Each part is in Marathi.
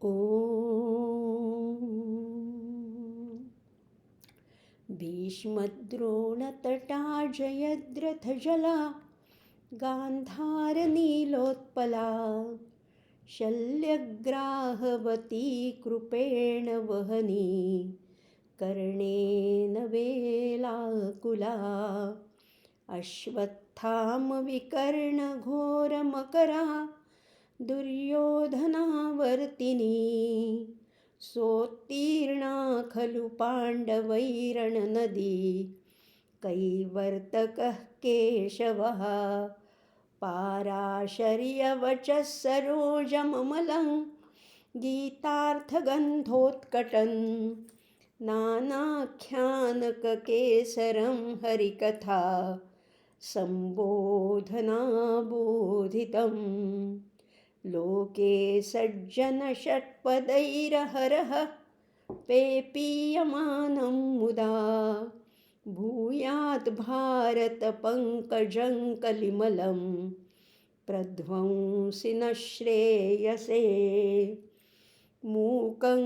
ॐ भीष्मद्रोणतटा जयद्रथजला गान्धारनीलोत्पला शल्यग्राहवती कृपेण वहनी कर्णेन वेलाकुला अश्वत्थामविकर्णघोरमकरा दुर्योधनावर्तिनी सोत्तीर्णा खलु पाण्डवैरणनदी कैवर्तकः केशवः पाराशर्यवचः सरोजममलं गीतार्थगन्धोत्कटन् नानाख्यानककेसरं हरिकथा सम्बोधनाबोधितं लोके सज्जनषट्पदैरहरः पेपीयमानं मुदा भूयात् भारतपङ्कजं कलिमलं प्रध्वंसिनः श्रेयसे मूकं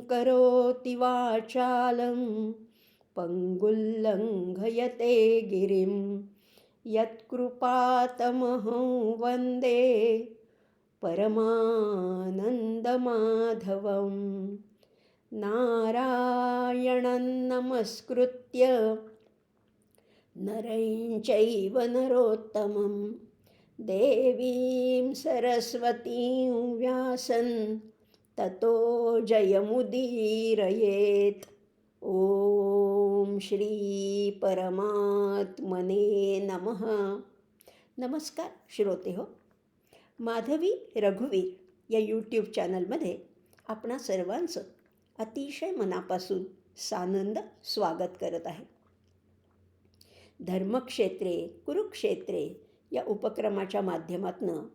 करोति वाचालं पङ्गुल्लङ्घयते गिरिं यत्कृपातमहं वन्दे परमानन्दमाधवं नारायणं नमस्कृत्य नरं चैव नरोत्तमं देवीं सरस्वतीं व्यासं ततो जयमुदीरयेत्. ओम श्री परमात्मने नमः. नमस्कार श्रोते हो. माधवी रघुवीर या यूट्यूब चॅनलमध्ये आपणा सर्वांचं अतिशय मनापासून सानंद स्वागत करत आहे. धर्मक्षेत्रे कुरुक्षेत्रे या उपक्रमाच्या माध्यमातून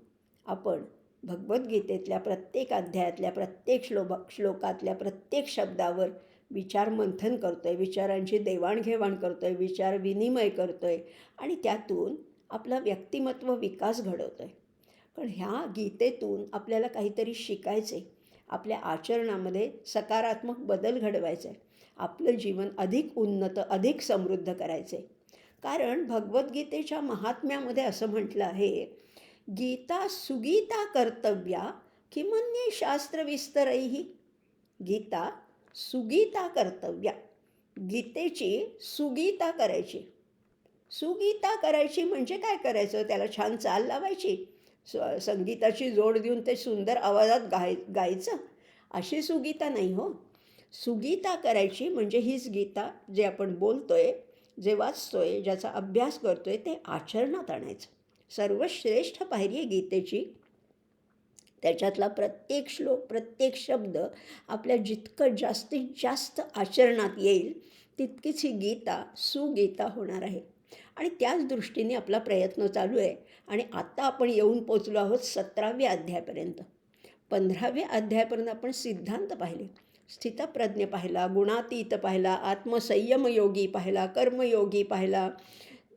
आपण भगवद्गीतेतल्या प्रत्येक अध्यायातल्या प्रत्येक श्लोकातल्या प्रत्येक शब्दावर विचार मंथन करतो आहे, विचारांची देवाणघेवाण करतो आहे, विचार विनिमय करतो आहे आणि त्यातून आपला व्यक्तिमत्व विकास घडवतो आहे. पण ह्या गीतेतून आपल्याला काहीतरी शिकायचं आहे, आपल्या आचरणामध्ये सकारात्मक बदल घडवायचा आहे, आपलं जीवन अधिक उन्नत अधिक समृद्ध करायचं आहे. कारण भगवद्गीतेच्या महात्म्यामध्ये असं म्हटलं आहे, गीता सुगीता कर्तव्या किमन्ये शास्त्रविस्तरैः. गीता सुगीता कर्तव्या, गीतेची सुगीता करायची. सुगीता करायची म्हणजे काय करायचं? त्याला छान चाल लावायची, संगीताची जोड देऊन ते सुंदर आवाजात गायचं, अशी सुगीता नाही हो. सुगीता करायची म्हणजे हीच गीता, जे आपण बोलतोय, जे वाचतोय, ज्याचा अभ्यास करतोय, ते आचरणात आणायचं. सर्वश्रेष्ठ पायरी आहे गीतेची. त्याच्यातला प्रत्येक श्लोक प्रत्येक शब्द आपल्या जितकं जास्तीत जास्त आचरणात येईल तितकीच ही गीता सुगीता होणार आहे. आणि त्याच दृष्टीने आपला प्रयत्न चालू आहे. आणि आत्ता आपण येऊन पोचलो आहोत 17व्या अध्यायापर्यंत. 15व्या अध्यायापर्यंत आपण सिद्धांत पाहिले, स्थितप्रज्ञ पाहिला, गुणातीत पाहिला, आत्मसंयमयोगी पाहिला, कर्मयोगी पाहिला,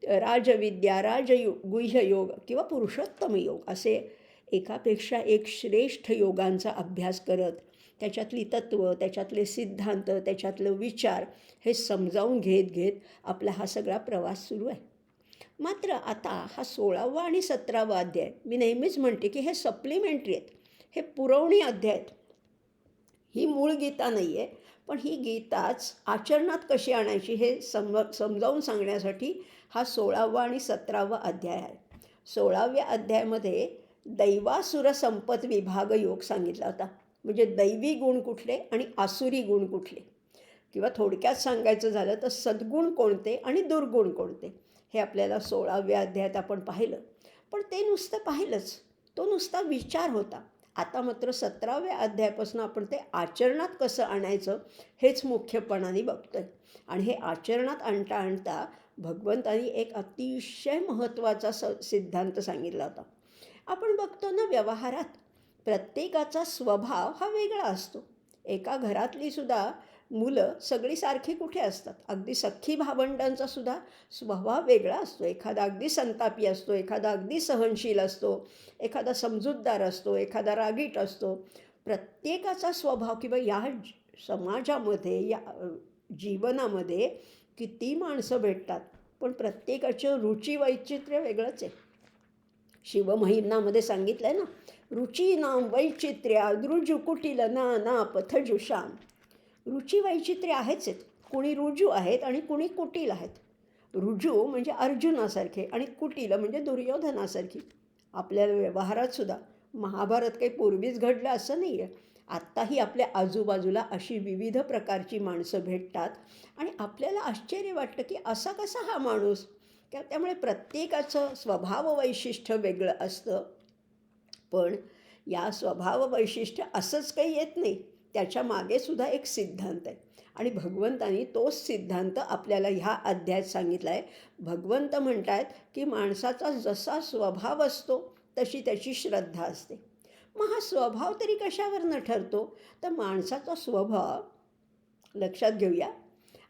राजविद्या, गुह्ययोग किंवा पुरुषोत्तम योग, असे एकापेक्षा एक श्रेष्ठ योगांचा अभ्यास करत त्याच्यातली तत्त्व, त्याच्यातले सिद्धांत, त्याच्यातलं विचार हे समजावून घेत आपला हा सगळा प्रवास सुरू आहे. मात्र आता हा 16वा आणि 17वा अध्याय, मी नेहमीच म्हणते की हे सप्लिमेंटरी आहेत, हे पुरवणी अध्याय आहेत. ही मूळ गीता नाही आहे, पण ही गीताच आचरणात कशी आणायची हे समजावून सांगण्यासाठी हा 16वा आणि 17वा अध्याय आहे. 16व्या अध्यायामध्ये दैवासुर संपत विभाग योग सांगितला होता. म्हणजे दैवी गुण कुठले आणि आसुरी गुण कुठले, किंवा थोडक्यात सांगायचं झालं तर सद्गुण कोणते आणि दुर्गुण कोणते, हे आपल्याला 16व्या अध्यायात आपण पाहिलं. पण ते नुसतं पाहिलंच, तो नुसता विचार होता. आता मात्र 17व्या अध्यायापासून आपण ते आचरणात कसं आणायचं हेच मुख्यपणाने बघतो आहे. आणि हे आचरणात आणता आणता भगवंतांनी एक अतिशय महत्त्वाचा सिद्धांत सांगितला होता. आपण बघतो ना, व्यवहारात प्रत्येकाचा स्वभाव हा वेगळा असतो. एका घरातली सुद्धा मुलं सगळी सारखी कुठे असतात? अगदी सख्खी भावंडांचा सुद्धा स्वभाव वेगळा असतो. एखादा अगदी संतापी असतो, एखादा अगदी सहनशील असतो, एखादा समजूतदार असतो, एखादा रागीट असतो. प्रत्येकाचा स्वभाव किंवा या समाजामध्ये या जीवनामध्ये किती माणसं भेटतात, पण प्रत्येकाचं रुची वैचित्र्य वेगळंच आहे. शिवमहिम्नामध्ये सांगितलं आहे ना, रुचीनाम वैचित्र्या द्रुजु कुटिल नाना पथजुषाम. रुची वैचित्र्य आहेच आहेत. कुणी रुजू आहेत आणि कुणी कुटील आहेत. रुजू म्हणजे अर्जुनासारखे आणि कुटील म्हणजे दुर्योधनासारखी. आपल्या व्यवहारात सुद्धा महाभारत काही पूर्वीच घडलं असं नाही आहे. आत्ताही आपल्या आजूबाजूला अशी विविध प्रकारची माणसं भेटतात आणि आपल्याला आश्चर्य वाटतं की असा कसा हा माणूस. त्यामुळे प्रत्येकाचं स्वभाव वैशिष्ट्य वेगळं असतं. पण या स्वभाव वैशिष्ट्य असंच काही येत नाही, त्याच्या मागेसुद्धा एक सिद्धांत आहे आणि भगवंतानी तोच सिद्धांत आपल्याला ह्या अध्यायात सांगितला आहे. भगवंत म्हणत आहेत की माणसाचा जसा स्वभाव असतो तशी त्याची श्रद्धा असते. मग हा स्वभाव तरी कशावरनं ठरतो? तर माणसाचा स्वभाव लक्षात घेऊया.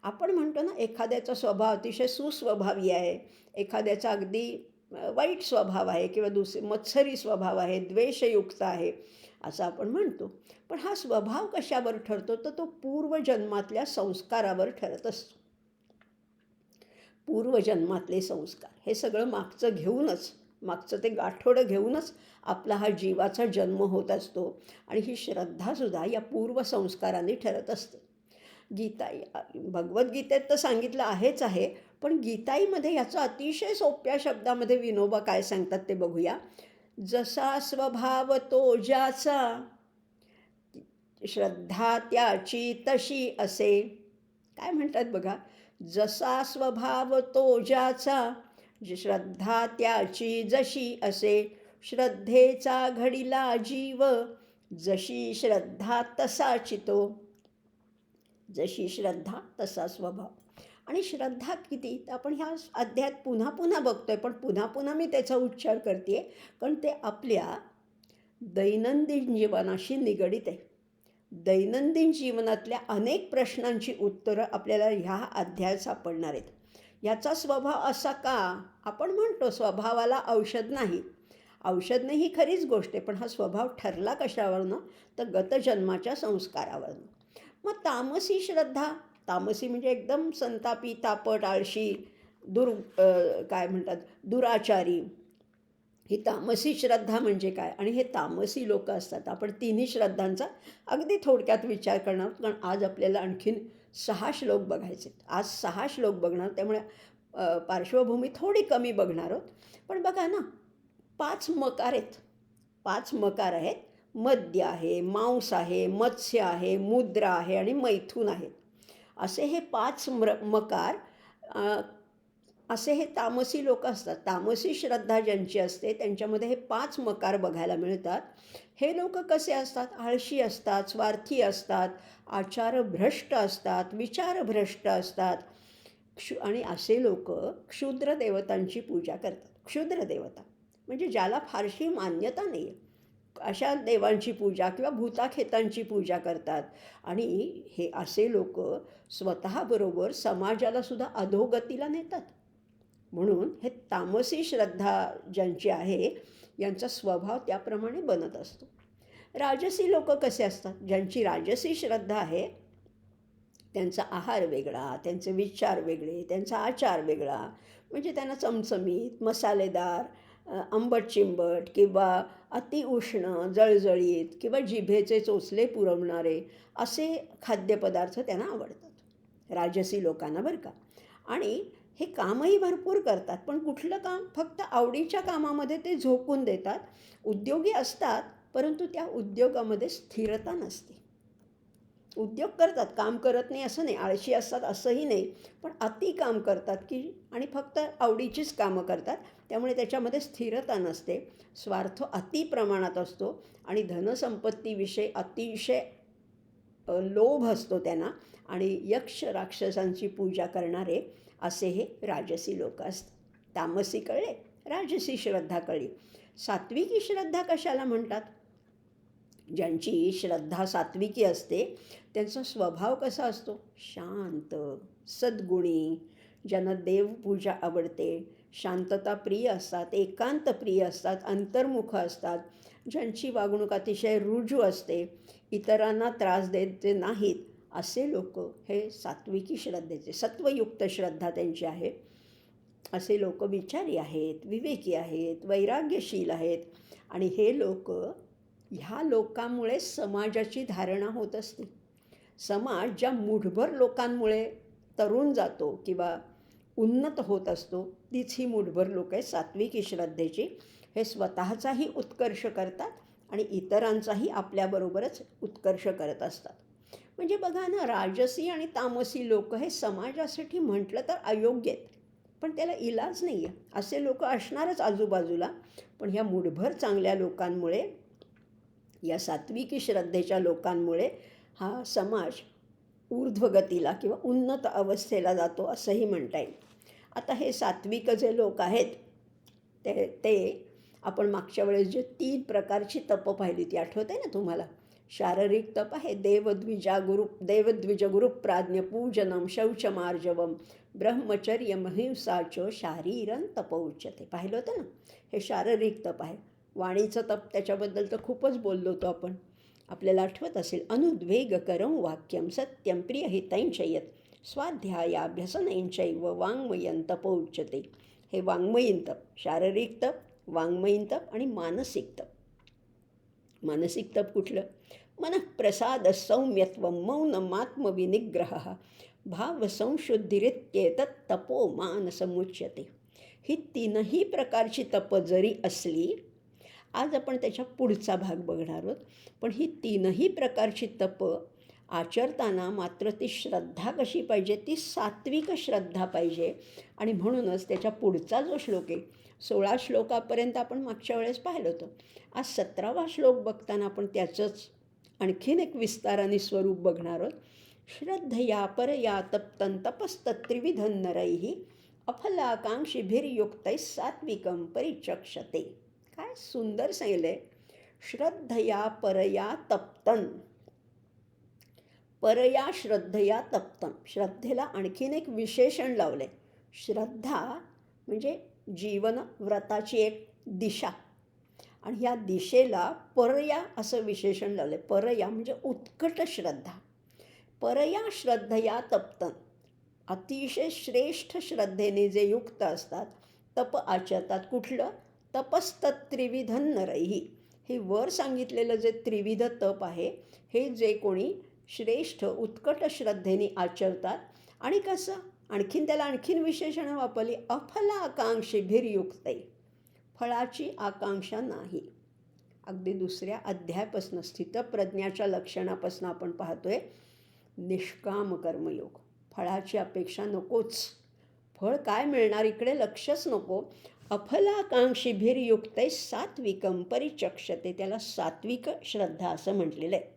आपण म्हणतो ना, एखाद्याचा स्वभाव अतिशय सुस्वभावी आहे, एखाद्याचा अगदी वाईट स्वभाव आहे किंवा मत्सरी स्वभाव आहे, द्वेषयुक्त आहे, असं आपण म्हणतो. पण हा स्वभाव कशावर ठरतो? तर तो पूर्वजन्मातल्या संस्कारावर ठरत असतो. पूर्वजन्मातले संस्कार हे सगळं मागचं ते गाठोडं घेऊनच आपला हा जीवाचा जन्म होत असतो आणि ही श्रद्धासुद्धा या पूर्वसंस्काराने ठरत असते. भगवद्गीतेत तर सांगितलं आहेच आहे, पण गीताईमध्ये याचं अतिशय सोप्या शब्दामध्ये विनोबा काय सांगतात ते बघूया. जसा स्वभाव तो ज्याचा, श्रद्धा त्याची तशी असे. काय म्हणतात बघा, जसा स्वभाव तो ज्याचा, श्रद्धा त्याची जशी असे, श्रद्धेचा घडिला जीव, जशी श्रद्धा तसा चितो. जशी श्रद्धा तसा स्वभाव. आणि श्रद्धा किती, तर आपण ह्या अध्यायात पुन्हा पुन्हा बघतोय, पण पुन्हा पुन्हा मी त्याचा उच्चार करते कारण ते आपल्या दैनंदिन जीवनाशी निगडित आहे. दैनंदिन जीवनातल्या अनेक प्रश्नांची उत्तरं आपल्याला ह्या अध्यायात सापडणार आहेत. याचा स्वभाव असा का? आपण म्हणतो स्वभावाला औषध नाही. औषध नाही ही खरीच गोष्ट आहे, पण हा स्वभाव ठरला कशावरनं? तर गतजन्माच्या संस्कारावरनं. मग तामसी श्रद्धा, तामसी म्हणजे एकदम संतापी, तापट, आळशी, काय म्हणतात, दुराचारी. ही तामसी श्रद्धा म्हणजे काय आणि हे तामसी लोक असतात. आपण तिन्ही श्रद्धांचा अगदी थोडक्यात विचार करणार आहोत, कारण आज आपल्याला आणखीन 6 श्लोक बघायचे आहेत. आज 6 श्लोक बघणार, त्यामुळे पार्श्वभूमी थोडी कमी बघणार आहोत. पण बघा ना, 5 मकार आहेत. 5 मकार आहेत. मद्य आहे, मांस आहे, मत्स्य आहे, मुद्रा आहे आणि मैथून आहे. असे हे 5 मकार, असे हे तामसी लोक असतात. तामसी श्रद्धा ज्यांची असते त्यांच्यामध्ये हे 5 मकार बघायला मिळतात. हे लोक कसे असतात? आळशी असतात, स्वार्थी असतात, आचारभ्रष्ट असतात, विचारभ्रष्ट असतात. आणि असे लोक क्षुद्र देवतांची पूजा करतात. क्षुद्र देवता म्हणजे ज्याला फारशी मान्यता नाही आहे, अशा देवांची पूजा किंवा भूताखेतांची पूजा करतात. आणि हे असे लोक स्वतःबरोबर समाजाला सुद्धा अधोगतीला नेतात. म्हणून हे तामसी श्रद्धा ज्यांची आहे यांचा स्वभाव त्याप्रमाणे बनत असतो. राजसी लोक कसे असतात? ज्यांची राजसी श्रद्धा आहे त्यांचा आहार वेगळा, त्यांचे विचार वेगळे, त्यांचा आचार वेगळा. म्हणजे त्यांना चमचमीत, मसालेदार, आंबट चिंबट किंवा अतिउष्ण, जळजळीत किंवा जिभेचे चोचले पुरवणारे असे खाद्यपदार्थ त्यांना आवडतात, राजसी लोकांना, बरं का. आणि हे कामही भरपूर करतात, पण कुठलं काम? फक्त आवडीच्या कामामध्ये ते झोकून देतात. उद्योगी असतात, परंतु त्या उद्योगामध्ये स्थिरता नसते. उद्योग करतात, काम करत नाही असं नाही, आळशी असतात असंही नाही, पण अति काम करतात आणि फक्त आवडीचीच कामं करतात. त्यामुळे त्याच्यामध्ये स्थिरता नसते, स्वार्थ अति प्रमाणात असतो आणि धनसंपत्तीविषयी अतिशय लोभ असतो त्यांना. आणि यक्ष राक्षसांची पूजा करणारे असे हे राजसी लोक असतात. तामसी कळले, राजसी श्रद्धा कळली. सात्विकी श्रद्धा कशाला म्हणतात? ज्यांची श्रद्धा सात्विकी असते त्यांचा स्वभाव कसा असतो? शांत, सद्गुणी, ज्यांना देवपूजा आवडते, शांतता प्रिय असतात, एकांत प्रिय असतात, अंतर्मुख असतात, ज्यांची वागणूक अतिशय रुजू असते, इतरांना त्रास द्यायचे नाहीत, असे लोक हे सात्विकी श्रद्धेचे, सत्वयुक्त श्रद्धा त्यांची आहे. असे लोक विचारी आहेत, विवेकी आहेत, वैराग्यशील आहेत. आणि हे लोक, ह्या लोकांमुळे समाजाची धारणा होत असते. समाज ज्या मूठभर लोकांमुळे तरुण जातो किंवा उन्नत होत असतो, तीच ही मूठभर लोक आहेत सात्विकी श्रद्धेची. हे स्वतःचाही उत्कर्ष करतात आणि इतरांचाही आपल्याबरोबरच उत्कर्ष करत असतात. म्हणजे बघा ना, राजसी आणि तामसी लोक हे समाजासाठी म्हटलं तर अयोग्य आहेत, पण त्याला इलाज नाही आहे. असे लोक असणारच आजूबाजूला. पण ह्या मूठभर चांगल्या लोकांमुळे, या सात्विकी श्रद्धेच्या लोकांमुळे हा समाज ऊर्ध्वगतीला किंवा उन्नत अवस्थेला जातो असंही म्हणता येईल. आता हे सात्विक जे लोक आहेत ते आपण मागच्या वेळेस जे 3 प्रकारची तप पाहिली ती आठवते ना तुम्हाला? शारीरिक तप आहे, देवद्विज गुरुप्राज्ञ पूजनम शौचमार्जवम ब्रह्मचर्यमहिंसाच शारीरं तप उच्यते. पाहिलं होतं ना? हे शारीरिक तप आहे. वाणीचं तप त्याच्याबद्दल तर खूपच बोललो होतो आपण. आपल्याला आठवत असेल, अनुद्वेगकरं वाक्यम सत्यम प्रियहितैंचयत स्वाध्यायाभ्यसनैंचैव वाङ्मयं तप उच्यते. हे वाङ्मयीन तप, शारीरिक तप, वाङ्मयीन तप आणि मानसिक तप. मानसिक तप कुठलं? मनःप्रसाद सौम्यत्वं मौनमात्मविनिग्रहः भावसंशुद्धिरित्येतत् तपो मानसमुच्यते. ही 3ही प्रकारची तप जरी असली, आज आपण त्याच्या पुढचा भाग बघणार आहोत, पण ही 3ही प्रकारची तप आचरताना मात्र ती श्रद्धा कशी पाहिजे? ती सात्विक श्रद्धा पाहिजे. आणि म्हणूनच त्याच्या पुढचा जो श्लोक आहे, 16 श्लोकापर्यंत आपण मागच्या वेळेस पाहिलं होतं. आज 17वा श्लोक बघताना आपण त्याचंच आणखीन एक विस्ताराने स्वरूप बघणार आहोत. श्रद्धया परया तप्तं तपस्तत्त्रिविधं नरैः अफलाकांक्षिभिर्युक्तैः सात्विकं परिचक्षते. काय सुंदर सांगितलं आहे. श्रद्धया परया तप्तं, परया श्रद्धया तप्तं. श्रद्धेला आणखीन एक विशेषण लावलं आहे. श्रद्धा म्हणजे जीवन व्रताची एक दिशा, आणि ह्या दिशेला परया असं विशेषण लावलं आहे. परया म्हणजे उत्कट श्रद्धा. परया श्रद्धया तप्तं, अतिशय श्रेष्ठ श्रद्धेने जे युक्त असतात, तप आचरतात. कुठलं? तपस्तत्त्रिविधं नरैः. हे वर सांगितलेलं जे त्रिविध तप आहे, हे जे कोणी श्रेष्ठ उत्कट श्रद्धेने आचरतात. आणि कसं? आणखीन त्याला आणखीन विशेषणं वापरली. अफलाकांक्षिभिर्युक्तैः, फळाची आकांक्षा नाही. अगदी दुसऱ्या अध्यायापासून, स्थितप्रज्ञाच्या लक्षणापासून आपण पाहतोय निष्काम कर्मयोग. फळाची अपेक्षा नकोच. फळ काय मिळणार इकडे लक्षच नको. अफलाकांक्षिभिर्युक्तैः सात्विकं परिचक्षते. त्याला सात्विक श्रद्धा असं म्हटलेलं आहे.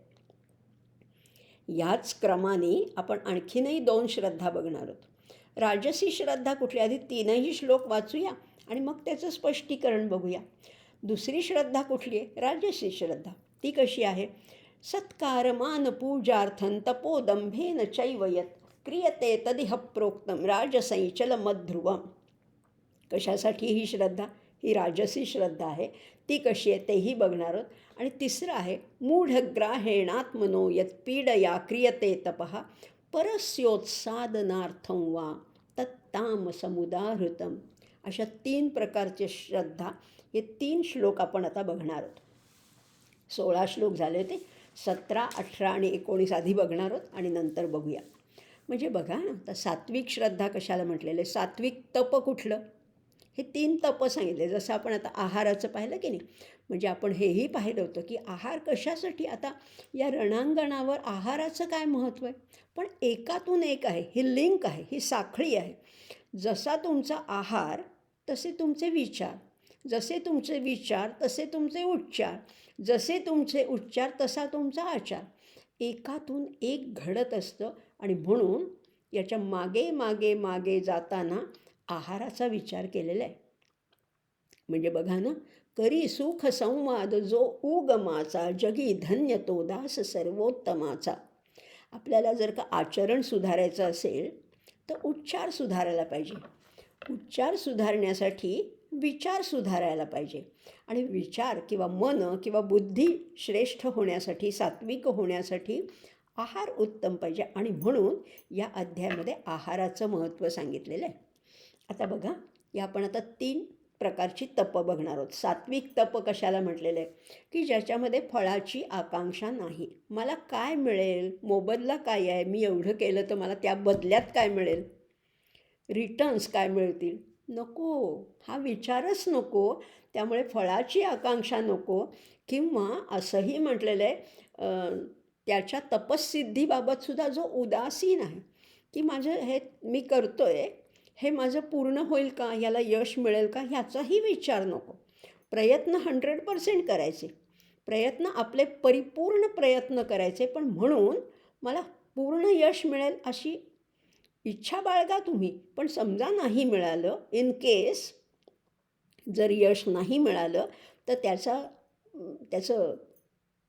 याच क्रमाने आपण आणखीनही 2 श्रद्धा बघणार आहोत. राजसी श्रद्धा कुठली? आधी 3ही श्लोक वाचूया आणि मग त्याचं स्पष्टीकरण बघूया. दुसरी श्रद्धा कुठली आहे? राजसी श्रद्धा. ती कशी आहे? सत्कारमान पूजार्थं तपोदंभेन चैव यत् क्रियते तदिह प्रोक्तं राजसैचलमध्रुवम्. कशासाठी ही श्रद्धा? ही राजसी श्रद्धा आहे. ती कशी आहे तेही बघणार आहोत. आणि तिसरं आहे मूढग्राहेणात्मनो यत्पीडया क्रियते तपः परस्योत्सादनार्थं वा तत्तामसमुदाहृतम्. अशा 3 प्रकारचे श्रद्धा, हे 3 श्लोक आपण आता बघणार आहोत. 16 श्लोक झाले होते. 17, 18 आणि 19 आधी बघणार आहोत आणि नंतर बघूया. म्हणजे बघा ना, आता सात्विक श्रद्धा कशाला म्हटलेलं आहे? सात्विक तप कुठलं? हे 3 तप सांगितले. जसं आपण आता आहाराचं पाहिलं की नाही, म्हणजे आपण हेही पाहिलं होतं की आहार कशासाठी. आता या रणांगणावर आहाराचं काय महत्त्व आहे? पण एकातून एक आहे, ही लिंक आहे, ही साखळी आहे. जसा तुमचा आहार तसे तुमचे विचार, जसे तुमचे विचार तसे तुमचे उच्चार, जसे तुमचे उच्चार तसा तुमचा आचार. एकातून एक घडत असतं. आणि म्हणून याच्या मागे मागे मागे जाताना आहाराचा विचार केलेला आहे. म्हणजे बघा ना, करी सुख संवाद जो उगमाचा जगी धन्य तो दास सर्वोत्तमाचा. आपल्याला जर का आचरण सुधारायचं असेल तर उच्चार सुधारायला पाहिजे. उच्चार सुधारण्यासाठी विचार सुधारायला पाहिजे. आणि विचार किंवा मन किंवा बुद्धी श्रेष्ठ होण्यासाठी, सात्विक होण्यासाठी आहार उत्तम पाहिजे. आणि म्हणून या अध्यायामध्ये आहाराचं महत्त्व सांगितलेलं आहे. आता बघा, या आपण आता 3 प्रकारची तपं बघणार आहोत. सात्विक तप कशाला म्हटलेलं आहे, की ज्याच्यामध्ये फळाची आकांक्षा नाही. मला काय मिळेल, मोबदला काय आहे, मी एवढं केलं तर मला त्या बदल्यात काय मिळेल, रिटर्न्स काय मिळतील, नको, हा विचारच नको. त्यामुळे फळाची आकांक्षा नको. किंवा असंही म्हटलेलं आहे त्याच्या तपस्सिद्धीबाबतसुद्धा जो उदासीन आहे, की माझं हे मी करतो आहे, हे माझं पूर्ण होईल का, याला यश मिळेल का, ह्याचाही विचार नको. प्रयत्न 100% करायचे, प्रयत्न आपले परिपूर्ण प्रयत्न करायचे, पण म्हणून मला पूर्ण यश मिळेल अशी इच्छा बाळगा तुम्ही. पण समजा नाही मिळालं, इन केस जर यश नाही मिळालं, तर त्याचं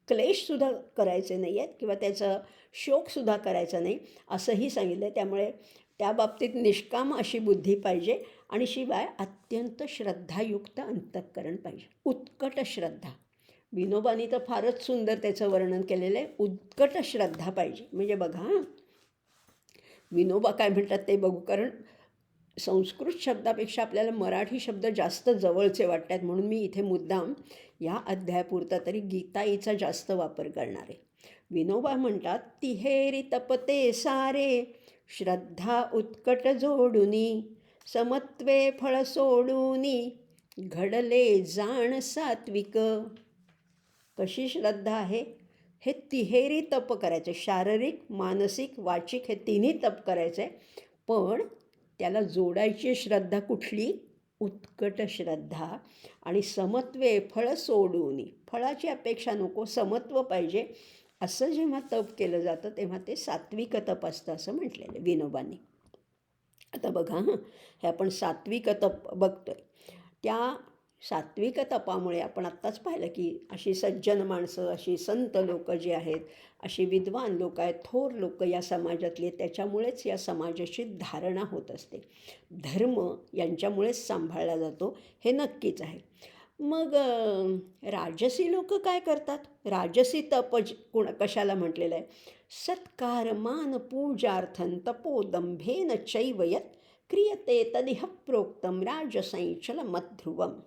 क्लेशसुद्धा करायचे नाही आहेत किंवा त्याचा शोकसुद्धा करायचा नाही, असंही सांगितलं आहे. त्यामुळे त्या बाबतीत निष्काम अशी बुद्धी पाहिजे. आणि शिवाय अत्यंत श्रद्धायुक्त अंतःकरण पाहिजे, उत्कट श्रद्धा. विनोबानी तर फारच सुंदर त्याचं वर्णन केलेलं आहे. उत्कट श्रद्धा पाहिजे. म्हणजे बघा, विनोबा काय म्हणतात ते बघू, कारण संस्कृत शब्दापेक्षा आपल्याला मराठी शब्द जास्त जवळचे वाटतात, म्हणून मी इथे मुद्दाम या अध्यायापुरता तरी गीताईचा जास्त वापर करणार आहे. विनोबा म्हणतात, तिहेरी तपते सारे श्रद्धा उत्कट जोडुनी, समत्वे फळ सोडूनी घडले जाण सात्विक. कशी श्रद्धा आहे, हे तिहेरी तप करायचे, शारीरिक, मानसिक, वाचिक हे तिन्ही तप करायचे. पण त्याला जोडायची श्रद्धा कुठली, उत्कट श्रद्धा. आणि समत्वे फळ सोडून, फळाची अपेक्षा नको, समत्व पाहिजे. असं जेव्हा तप केलं जातं तेव्हा ते सात्विक तप असतं असं म्हटलेलं विनोबांनी. आता बघा, हे आपण सात्विक तप बघतोय. त्या सात्विक तपामुळे आपण आत्ताच पाहिलं की अशी सज्जन माणसं, अशी संत लोक जी आहेत, अशी विद्वान लोक आहेत, थोर लोक या समाजातली, त्याच्यामुळेच या समाजाची धारणा होत असते. धर्म यांच्यामुळेच सांभाळला जातो, हे नक्कीच आहे. मग राजसी लोक काय करतात, राजसी तप कशाला म्हटलेलं आहे, सत्कार मान पूजार्थं तपोदंभेन चैवयत क्रियते तदिह प्रोक्तम राजसंचल मध्रुवम.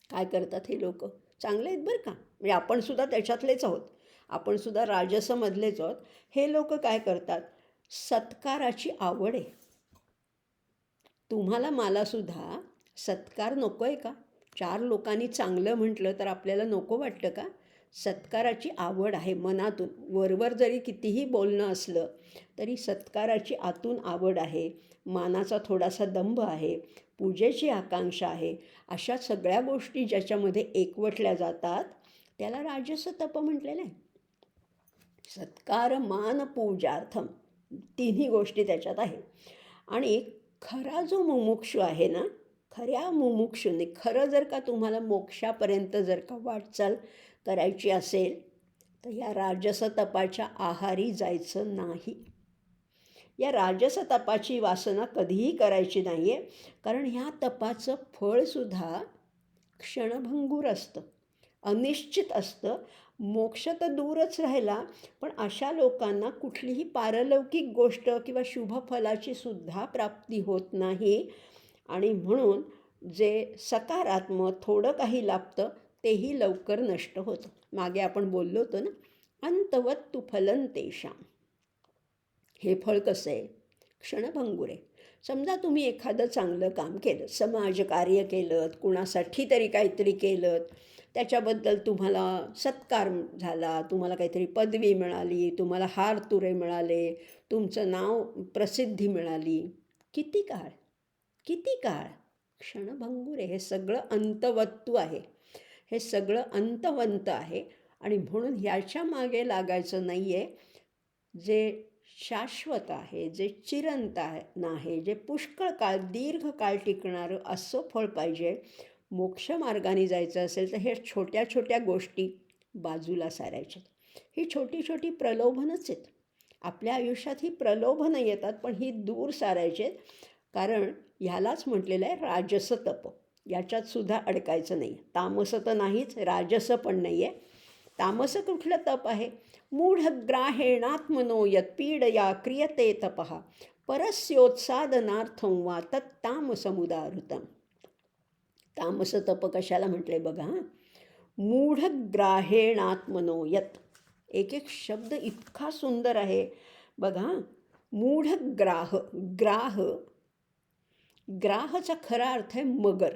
काय करतात हे लोक, चांगले आहेत बरं का, म्हणजे आपणसुद्धा त्याच्यातलेच आहोत, आपणसुद्धा राजसमधलेच आहोत. हे लोक काय करतात, सत्काराची आवड आहे. तुम्हाला मलासुद्धा सत्कार नको आहे का, 4 लोकांनी चांगलं म्हटलं तर आपल्याला नको वाटतं का. सत्काराची आवड आहे मनातून, वरवर जरी कितीही बोलणं असलं तरी सत्काराची आतून आवड आहे, मानाचा थोडासा दंभ आहे, पूजेची आकांक्षा आहे. अशा सगळ्या गोष्टी ज्याच्यामध्ये एकवटल्या जातात त्याला राजस तप म्हटलेलं आहे. सत्कार मान पूजार्थम तिन्ही गोष्टी त्याच्यात आहेत. आणि खरा जो मुमुक्षू आहे ना, खऱ्या मुमुक्षूने, खरं जर का तुम्हाला मोक्षापर्यंत जर का वाटचाल करायची असेल तर या राजस तपाच्या आहारी जायचं नाही. या राजस तपाची वासना कधीही करायची नाही आहे, कारण ह्या तपाचं फळसुद्धा क्षणभंगूर असतं, अनिश्चित असतं. मोक्ष तर दूरच राहिला, पण अशा लोकांना कुठलीही पारलौकिक गोष्ट किंवा शुभफलाची सुद्धा प्राप्ती होत नाही. आणि म्हणून जे सकारात्मक थोडं काही लाभतं तेही लवकर नष्ट होतं. मागे आपण बोललो होतो ना, अंतवत तु फलं तेषां. हे फळ कसं आहे, क्षणभंगूर आहे. समजा तुम्ही एखादं चांगलं काम केलं, समाजकार्य केलं, कुणासाठी तरी काहीतरी केलं, त्याच्याबद्दल तुम्हाला सत्कार झाला, तुम्हाला काहीतरी पदवी मिळाली, तुम्हाला हार तुरे मिळाले, तुमचं नाव प्रसिद्धी मिळाली. किती काळ, किती काळ, क्षणभंगूर आहे. हे सगळं अंतवत्तू आहे, हे सगळं अंतवंत आहे. आणि म्हणून ह्याच्या मागे लागायचं नाही आहे. जे शाश्वत आहे, जे चिरंत आहे, जे पुष्कळ काळ दीर्घ काळ टिकणारं असं फळ पाहिजे. मोक्षमार्गाने जायचं असेल तर हे छोट्या छोट्या गोष्टी बाजूला सारायच्या. ही छोटी छोटी प्रलोभनच आहेत. आपल्या आयुष्यात ही प्रलोभनं येतात, पण ही दूर सारायचे. कारण ह्यालाच म्हटलेलं आहे राजस तप. याच्यात सुद्धा अडकायचं नाही. तामस तर नाहीच, राजस पण नाही आहे. तामस कुठलं तप आहे? मूढग्राहेणात्मनो यत्पीडया क्रियते तपः परस्योत्सादनार्थं वा तत्तामसमुदाहृतम्. तामस तप कशाला म्हटलंय बघा. मूढग्राहेणात्मनो यत, एक एक शब्द इतका सुंदर आहे बघा. मूढग्राह, ग्राह, ग्राहचा खरा अर्थ आहे मगर,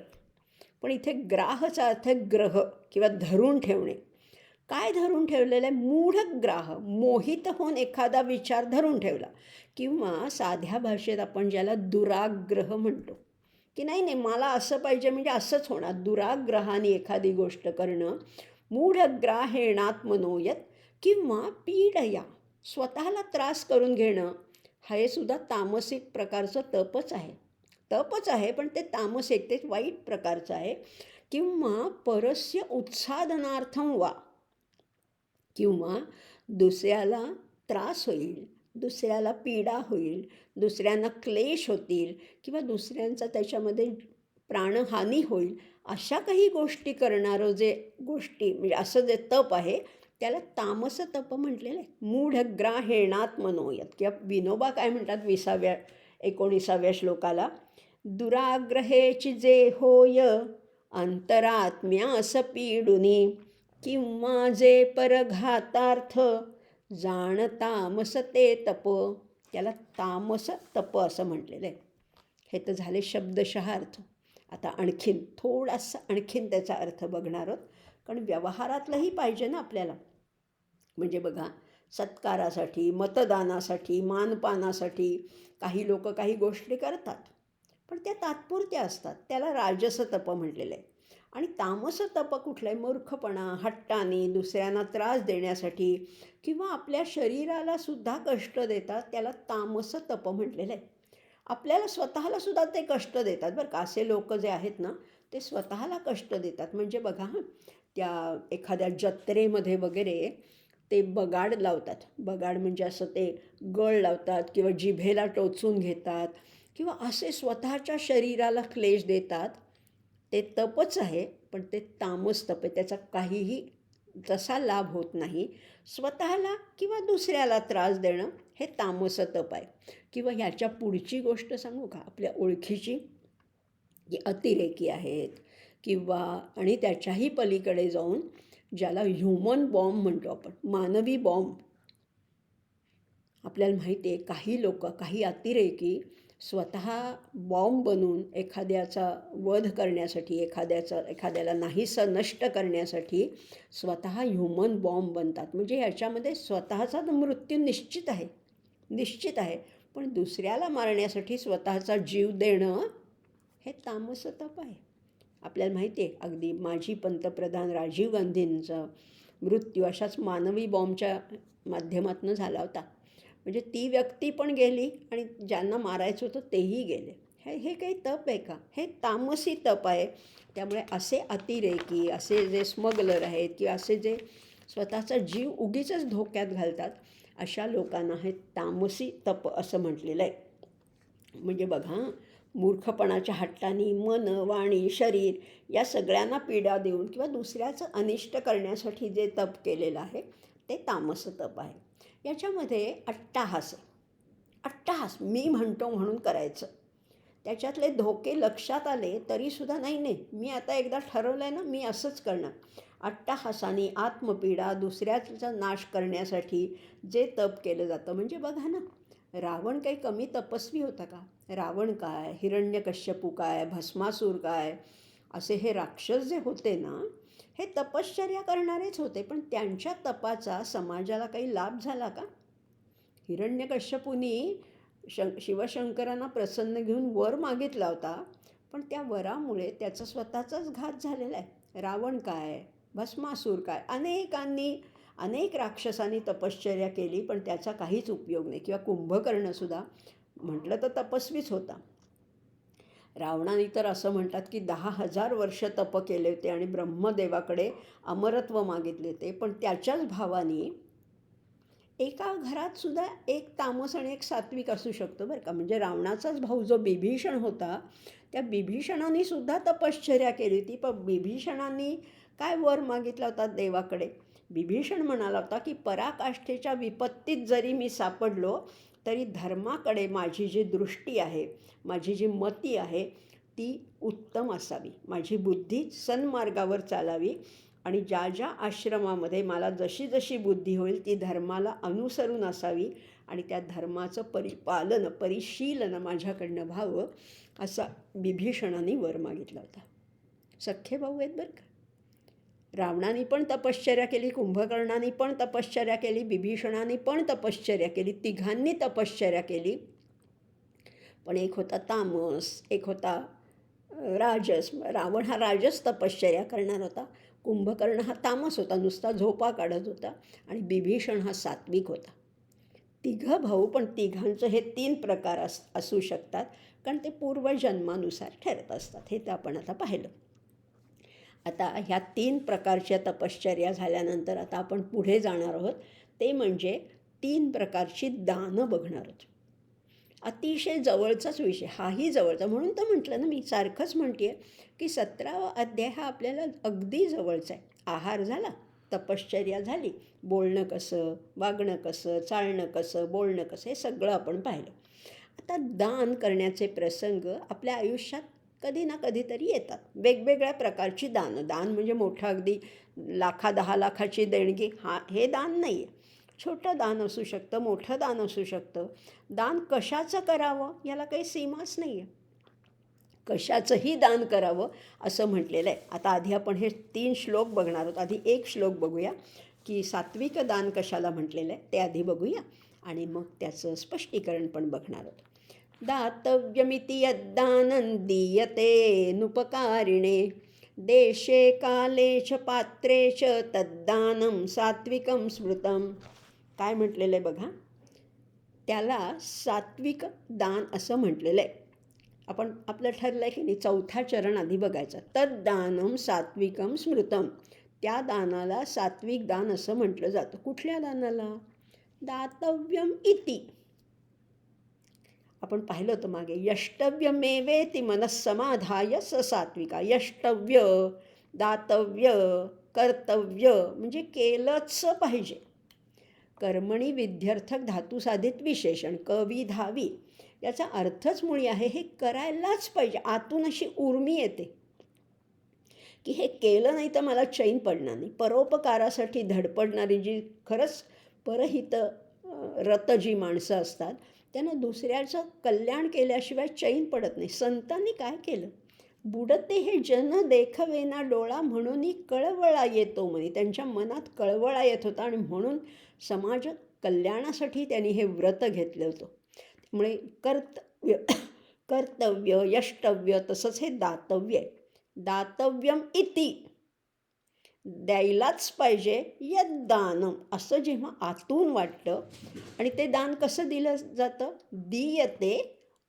पण इथे ग्राहचा अर्थ आहे ग्रह किंवा धरून ठेवणे. काय धरून ठेवलेलं आहे? मूढग्राह, मोहित होऊन एखादा विचार धरून ठेवला, किंवा साध्या भाषेत आपण ज्याला दुराग्रह म्हणतो, की नाही नाही मला असं पाहिजे म्हणजे असंच होणार. दुराग्रहाने एखादी गोष्ट करणं. मूढग्राहेणात्मनो यत, किंवा पीडया, स्वतःला त्रास करून घेणं, हे सुद्धा तामसिक प्रकारचं तपच आहे. तपच आहे, पण ते तामसिक, ते वाईट प्रकारचं आहे. किंवा परस्य उत्सादनार्थं वा, किंवा दुसऱ्याला त्रास होईल, दुसऱ्याला पीडा होईल, दुसऱ्यांना क्लेश होतील, किंवा दुसऱ्यांचा त्याच्यामध्ये प्राणहानी होईल, अशा काही गोष्टी करणारं जे गोष्टी म्हणजे असं जे तप आहे त्याला तामस तप म्हटलेलं आहे. मूढग्राहेणात्मनो यत, किंवा विनोबा काय म्हणतात 19व्या श्लोकाला, दुराग्रहेची जे होय अंतरात्म्यास पीडुनी, किंवा जे परघातार्थ जाण तामस ते तप. त्याला तामस तप असं म्हटलेलं आहे. हे तर झाले शब्दशः अर्थ. आता आणखीन त्याचा अर्थ बघणार आहोत, कारण व्यवहारातलंही पाहिजे ना आपल्याला. म्हणजे बघा, सत्कारासाठी, मतदानासाठी, मानपानासाठी काही लोक काही गोष्टी करतात, पण त्या तात्पुरत्या असतात. त्याला राजस तप म्हटलेलं आहे. आणि तामस तप कुठलं आहे? मूर्खपणा, हट्टाने दुसऱ्यांना त्रास देण्यासाठी, किंवा आपल्या शरीराला सुद्धा कष्ट देतात, त्याला तामस तप म्हटलेलं आहे. आपल्याला स्वतःला सुद्धा ते कष्ट देतात बरं का. असे लोक जे आहेत ना, ते स्वतःला कष्ट देतात. म्हणजे बघा, त्या एखाद्या जत्रेमध्ये वगैरे ते बगाड लावतात. बगाड म्हणजे असं ते गळ लावतात, किंवा जिभेला टोचून घेतात, किंवा असे स्वतःच्या शरीराला क्लेश देतात. ते तपच आहे, पण ते तामस तप आहे. त्याचा काहीही तसा लाभ होत नाही. स्वतःला किंवा दुसऱ्याला त्रास देणं हे तामस तप आहे. किंवा ह्याच्या पुढची गोष्ट सांगू का, आपल्या ओळखीची जी अतिरेकी आहेत, किंवा आणि त्याच्याही पलीकडे जाऊन ज्याला ह्युमन बॉम्ब म्हणतो आपण, मानवी बॉम्ब. आपल्याला माहिती आहे काही लोक, काही अतिरेकी स्वतः बॉम्ब बनवून एखाद्याचा वध करण्यासाठी, एखाद्याला नाहीसं नष्ट करण्यासाठी स्वतः ह्युमन बॉम्ब बनतात. म्हणजे ह्याच्यामध्ये स्वतःचा मृत्यू निश्चित आहे, पण दुसऱ्याला मारण्यासाठी स्वतःचा जीव देणं हे तामस तप आहे. आपल्याला माहिती आहे, अगदी माजी पंतप्रधान राजीव गांधींचा मृत्यू अशाच मानवी बॉम्बच्या माध्यमातून झाला होता. म्हणजे ती व्यक्ती पण गेली आणि ज्यांना मारायचं होतं तेही गेले. हे काही तप आहे का? हे तामसी तप आहे. त्यामुळे असे अतिरेकी, असे जे स्मगलर आहेत, किंवा असे जे स्वतःचा जीव उगीचच धोक्यात घालतात, अशा लोकांना हे तामसी तप असं म्हटलेलं आहे. म्हणजे बघा, मूर्खपणाच्या हट्टाने मन, वाणी, शरीर या सगळ्यांना पीडा देऊन किंवा दुसऱ्याचं अनिष्ट करण्यासाठी जे तप केलेलं आहे ते तामस तप आहे. याच्यामध्ये अट्टाहास मी म्हणतो म्हणून करायचं. त्याच्यातले धोके लक्षात आले तरीसुद्धा नाही मी आता एकदा ठरवलं आहे ना, मी असंच करणार. अट्टाहासाने आत्मपीडा, दुसऱ्याचा नाश करण्यासाठी जे तप केलं जातं. म्हणजे बघा ना, रावण काही कमी तपस्वी होता का? रावण काय, हिरण्यकश्यपू काय, भस्मासूर काय, असे हे राक्षस जे होते ना, हे तपश्चर्या करणारेच होते. पण त्यांच्या तपाचा समाजाला काही लाभ झाला का? हिरण्यकश्यपूनी शिवशंकरांना प्रसन्न घेऊन वर मागितला होता, पण त्या वरामुळे त्याचा स्वतःचाच घात झालेला आहे. रावण काय, भस्मासूर काय, अनेक राक्षसांनी तपश्चर्या केली, पण त्याचा काहीच उपयोग नाही. किंवा कुंभकर्णसुद्धा म्हटलं तर तपस्वीच होता. रावणाने तर असं म्हणतात की 10,000 वर्ष तप केले होते आणि ब्रह्मदेवाकडे अमरत्व मागितले होते, पण त्याच्याच भावाने एका घरात सुद्धा एक तामस आणि एक सात्विक असू शकतो बरं का. म्हणजे रावणाचाच भाऊ जो बिभीषण होता, त्या बिभीषणाने सुद्धा तपश्चर्या केली होती. पण बिभीषणाने काय वर मागितला होता देवाकडे? बिभीषण म्हणाला होता की पराकाष्ठेच्या विपत्तीत जरी मी सापडलो तरी धर्माकडे माझी जी दृष्टी आहे, माझी जी मती आहे ती उत्तम असावी, माझी बुद्धी सन्मार्गावर चालावी आणि ज्या ज्या आश्रमामध्ये मला जशी जशी बुद्धी होईल ती धर्माला अनुसरून असावी आणि त्या धर्माचं परिपालन परिशीलन माझ्याकडनं व्हावं, असा बिभीषणाने वर मागितला होता. सख्खे भाऊ आहेत बरं का. रावणाने पण तपश्चर्या केली, कुंभकर्णाने पण तपश्चर्या केली, बिभीषणाने पण तपश्चर्या केली, तिघांनी तपश्चर्या केली. पण एक होता तामस, एक होता राजस. रावण हा राजस तपश्चर्या करणार होता, कुंभकर्ण हा तामस होता, नुसता झोपा काढत होता, आणि बिभीषण हा सात्विक होता. तिघं भाऊ, पण तिघांचं हे 3 प्रकार असू शकतात, कारण ते पूर्वजन्मानुसार ठरत असतात. हे तर आपण आता पाहिलं. आता ह्या 3 प्रकारच्या तपश्चर्या झाल्यानंतर आता आपण पुढे जाणार आहोत. ते म्हणजे 3 प्रकारची दानं बघणार आहोत. अतिशय जवळचाच विषय, हाही जवळचा. म्हणून तर म्हटलं ना, मी सारखंच म्हणते की 17वा अध्याय हा आपल्याला अगदी जवळचा आहे. आहार झाला, तपश्चर्या झाली, बोलणं कसं, वागणं कसं, चालणं कसं, बोलणं कसं, हे सगळं आपण पाहिलं. आता दान करण्याचे प्रसंग आपल्या आयुष्यात कधी ना कधीतरी येतात. वेगवेगळ्या प्रकारची दानं. दान म्हणजे मोठं अगदी 10 लाखाची देणगी हे दान नाही आहे. छोटं दान असू शकतं, मोठं दान असू शकतं. दान कशाचं करावं याला काही सीमाच नाही आहे. कशाचंही दान करावं असं म्हटलेलं आहे. आता आधी आपण हे 3 श्लोक बघणार आहोत. आधी एक श्लोक बघूया की सात्विक दान कशाला म्हटलेलं आहे ते आधी बघूया आणि मग त्याचं स्पष्टीकरण पण बघणार आहोत. दातव्यमिति यद्दानं दीयते नुपकारिणे देशे काले च पात्रे च तद्दानं सात्विकं स्मृतम. काय म्हटलेलं आहे बघा, त्याला सात्विक दान असं म्हटलेलं आहे. आपण आपलं ठरलं आहे की नाही, 4था चरण आधी बघायचा. तद्दानं सात्विकं स्मृतम. त्या दानाला सात्विक दान असं म्हटलं जातं. कुठल्या दानाला? दातव्यम इति. आपण पाहिलं होतं मागे, यष्टव्यमेवेति मनःसमाधाय स सात्विका. यष्टव्य, दातव्य, कर्तव्य म्हणजे केलंच पाहिजे. कर्मणी विध्यर्थक धातुसाधित विशेषण कविधावी, याचा अर्थच मुळी आहे हे करायलाच पाहिजे. आतून अशी उर्मी येते की हे केलं नाही तर मला चैन पडणार नाही. परोपकारासाठी धडपडणारी जी खरंच परहित रत जी माणसं असतात त्यांना दुसऱ्याचं कल्याण केल्याशिवाय चैन पडत नाही. संतांनी काय केलं? बुडते हे जन देखवेना डोळा म्हणून कळवळा येतो म्हणे. त्यांच्या मनात कळवळा येत होता आणि म्हणून समाज कल्याणासाठी त्यांनी हे व्रत घेतलं होतं. त्यामुळे कर्तव्य, यष्टव्य, तसंच हे दातव्य आहे. दातव्यम इति, द्यायलाच पाहिजे. यद्दानम, असं जेव्हा आतून वाटतं. आणि ते दान कसं दिलं जातं? दीयते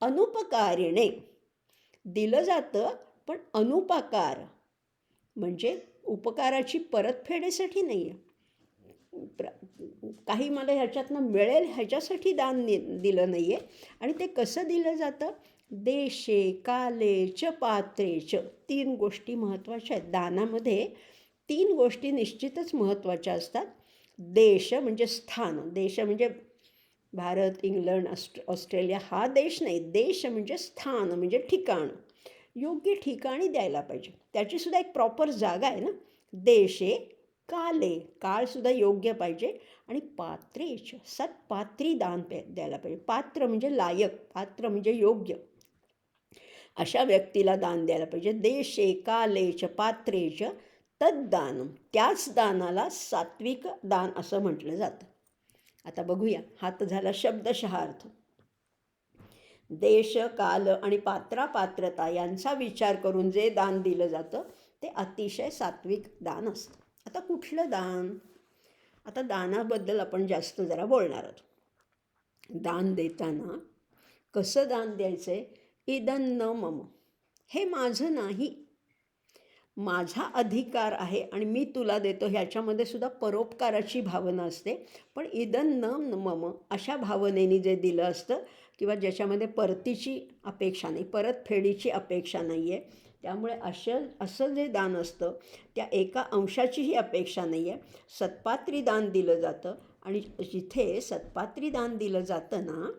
अनुपकारिणे. दिलं जातं पण अनुपकार म्हणजे उपकाराची परतफेडीसाठी नाही आहे. काही मला ह्याच्यातनं मिळेल ह्याच्यासाठी दान दिलं नाही आहे. आणि ते कसं दिलं जातं? देशे काले च पात्रे च. 3 गोष्टी महत्त्वाच्या आहेत दानामध्ये. 3 गोष्टी निश्चितच महत्त्वाच्या असतात. देश म्हणजे स्थान. देश म्हणजे भारत, इंग्लंड, ऑस्ट्रेलिया हा देश नाही. देश म्हणजे स्थान म्हणजे ठिकाण. योग्य ठिकाणी द्यायला पाहिजे. त्याचीसुद्धा एक प्रॉपर जागा आहे ना. देशे काले, काळसुद्धा योग्य पाहिजे. आणि पात्रेच, सत्पात्री दान द्यायला पाहिजे. पात्र म्हणजे लायक, पात्र म्हणजे योग्य, अशा व्यक्तीला दान द्यायला पाहिजे. देशे कालेच पात्रेच तद्दानम, त्याच दानाला सात्विक दान असं म्हटलं जातं. आता बघूया, हा तर झाला शब्दशः अर्थ. देश, काल आणि पात्रता यांचा विचार करून जे दान दिलं जातं ते अतिशय सात्विक दान असतं. आता कुठलं दान? आता दानाबद्दल आपण जास्त जरा बोलणार आहोत. दान देताना कसं दान द्यायचं आहे? इदं न मम, हे माझं नाही. माझा अधिकार आहे आणि मी तुला देतो, ह्याच्यामध्ये सुद्धा परोपकाराची भावना असते. पण इदं न मम अशा भावनेने जे दिलं असतं किंवा ज्याच्यामध्ये परतीची अपेक्षा नाही, परतफेडीची अपेक्षा नाही आहे, त्यामुळे असं जे दान असतं त्या एका अंशाचीही अपेक्षा नाही आहे. सत्पात्री दान दिलं जातं आणि जिथे सत्पात्री दान दिलं जातं ना,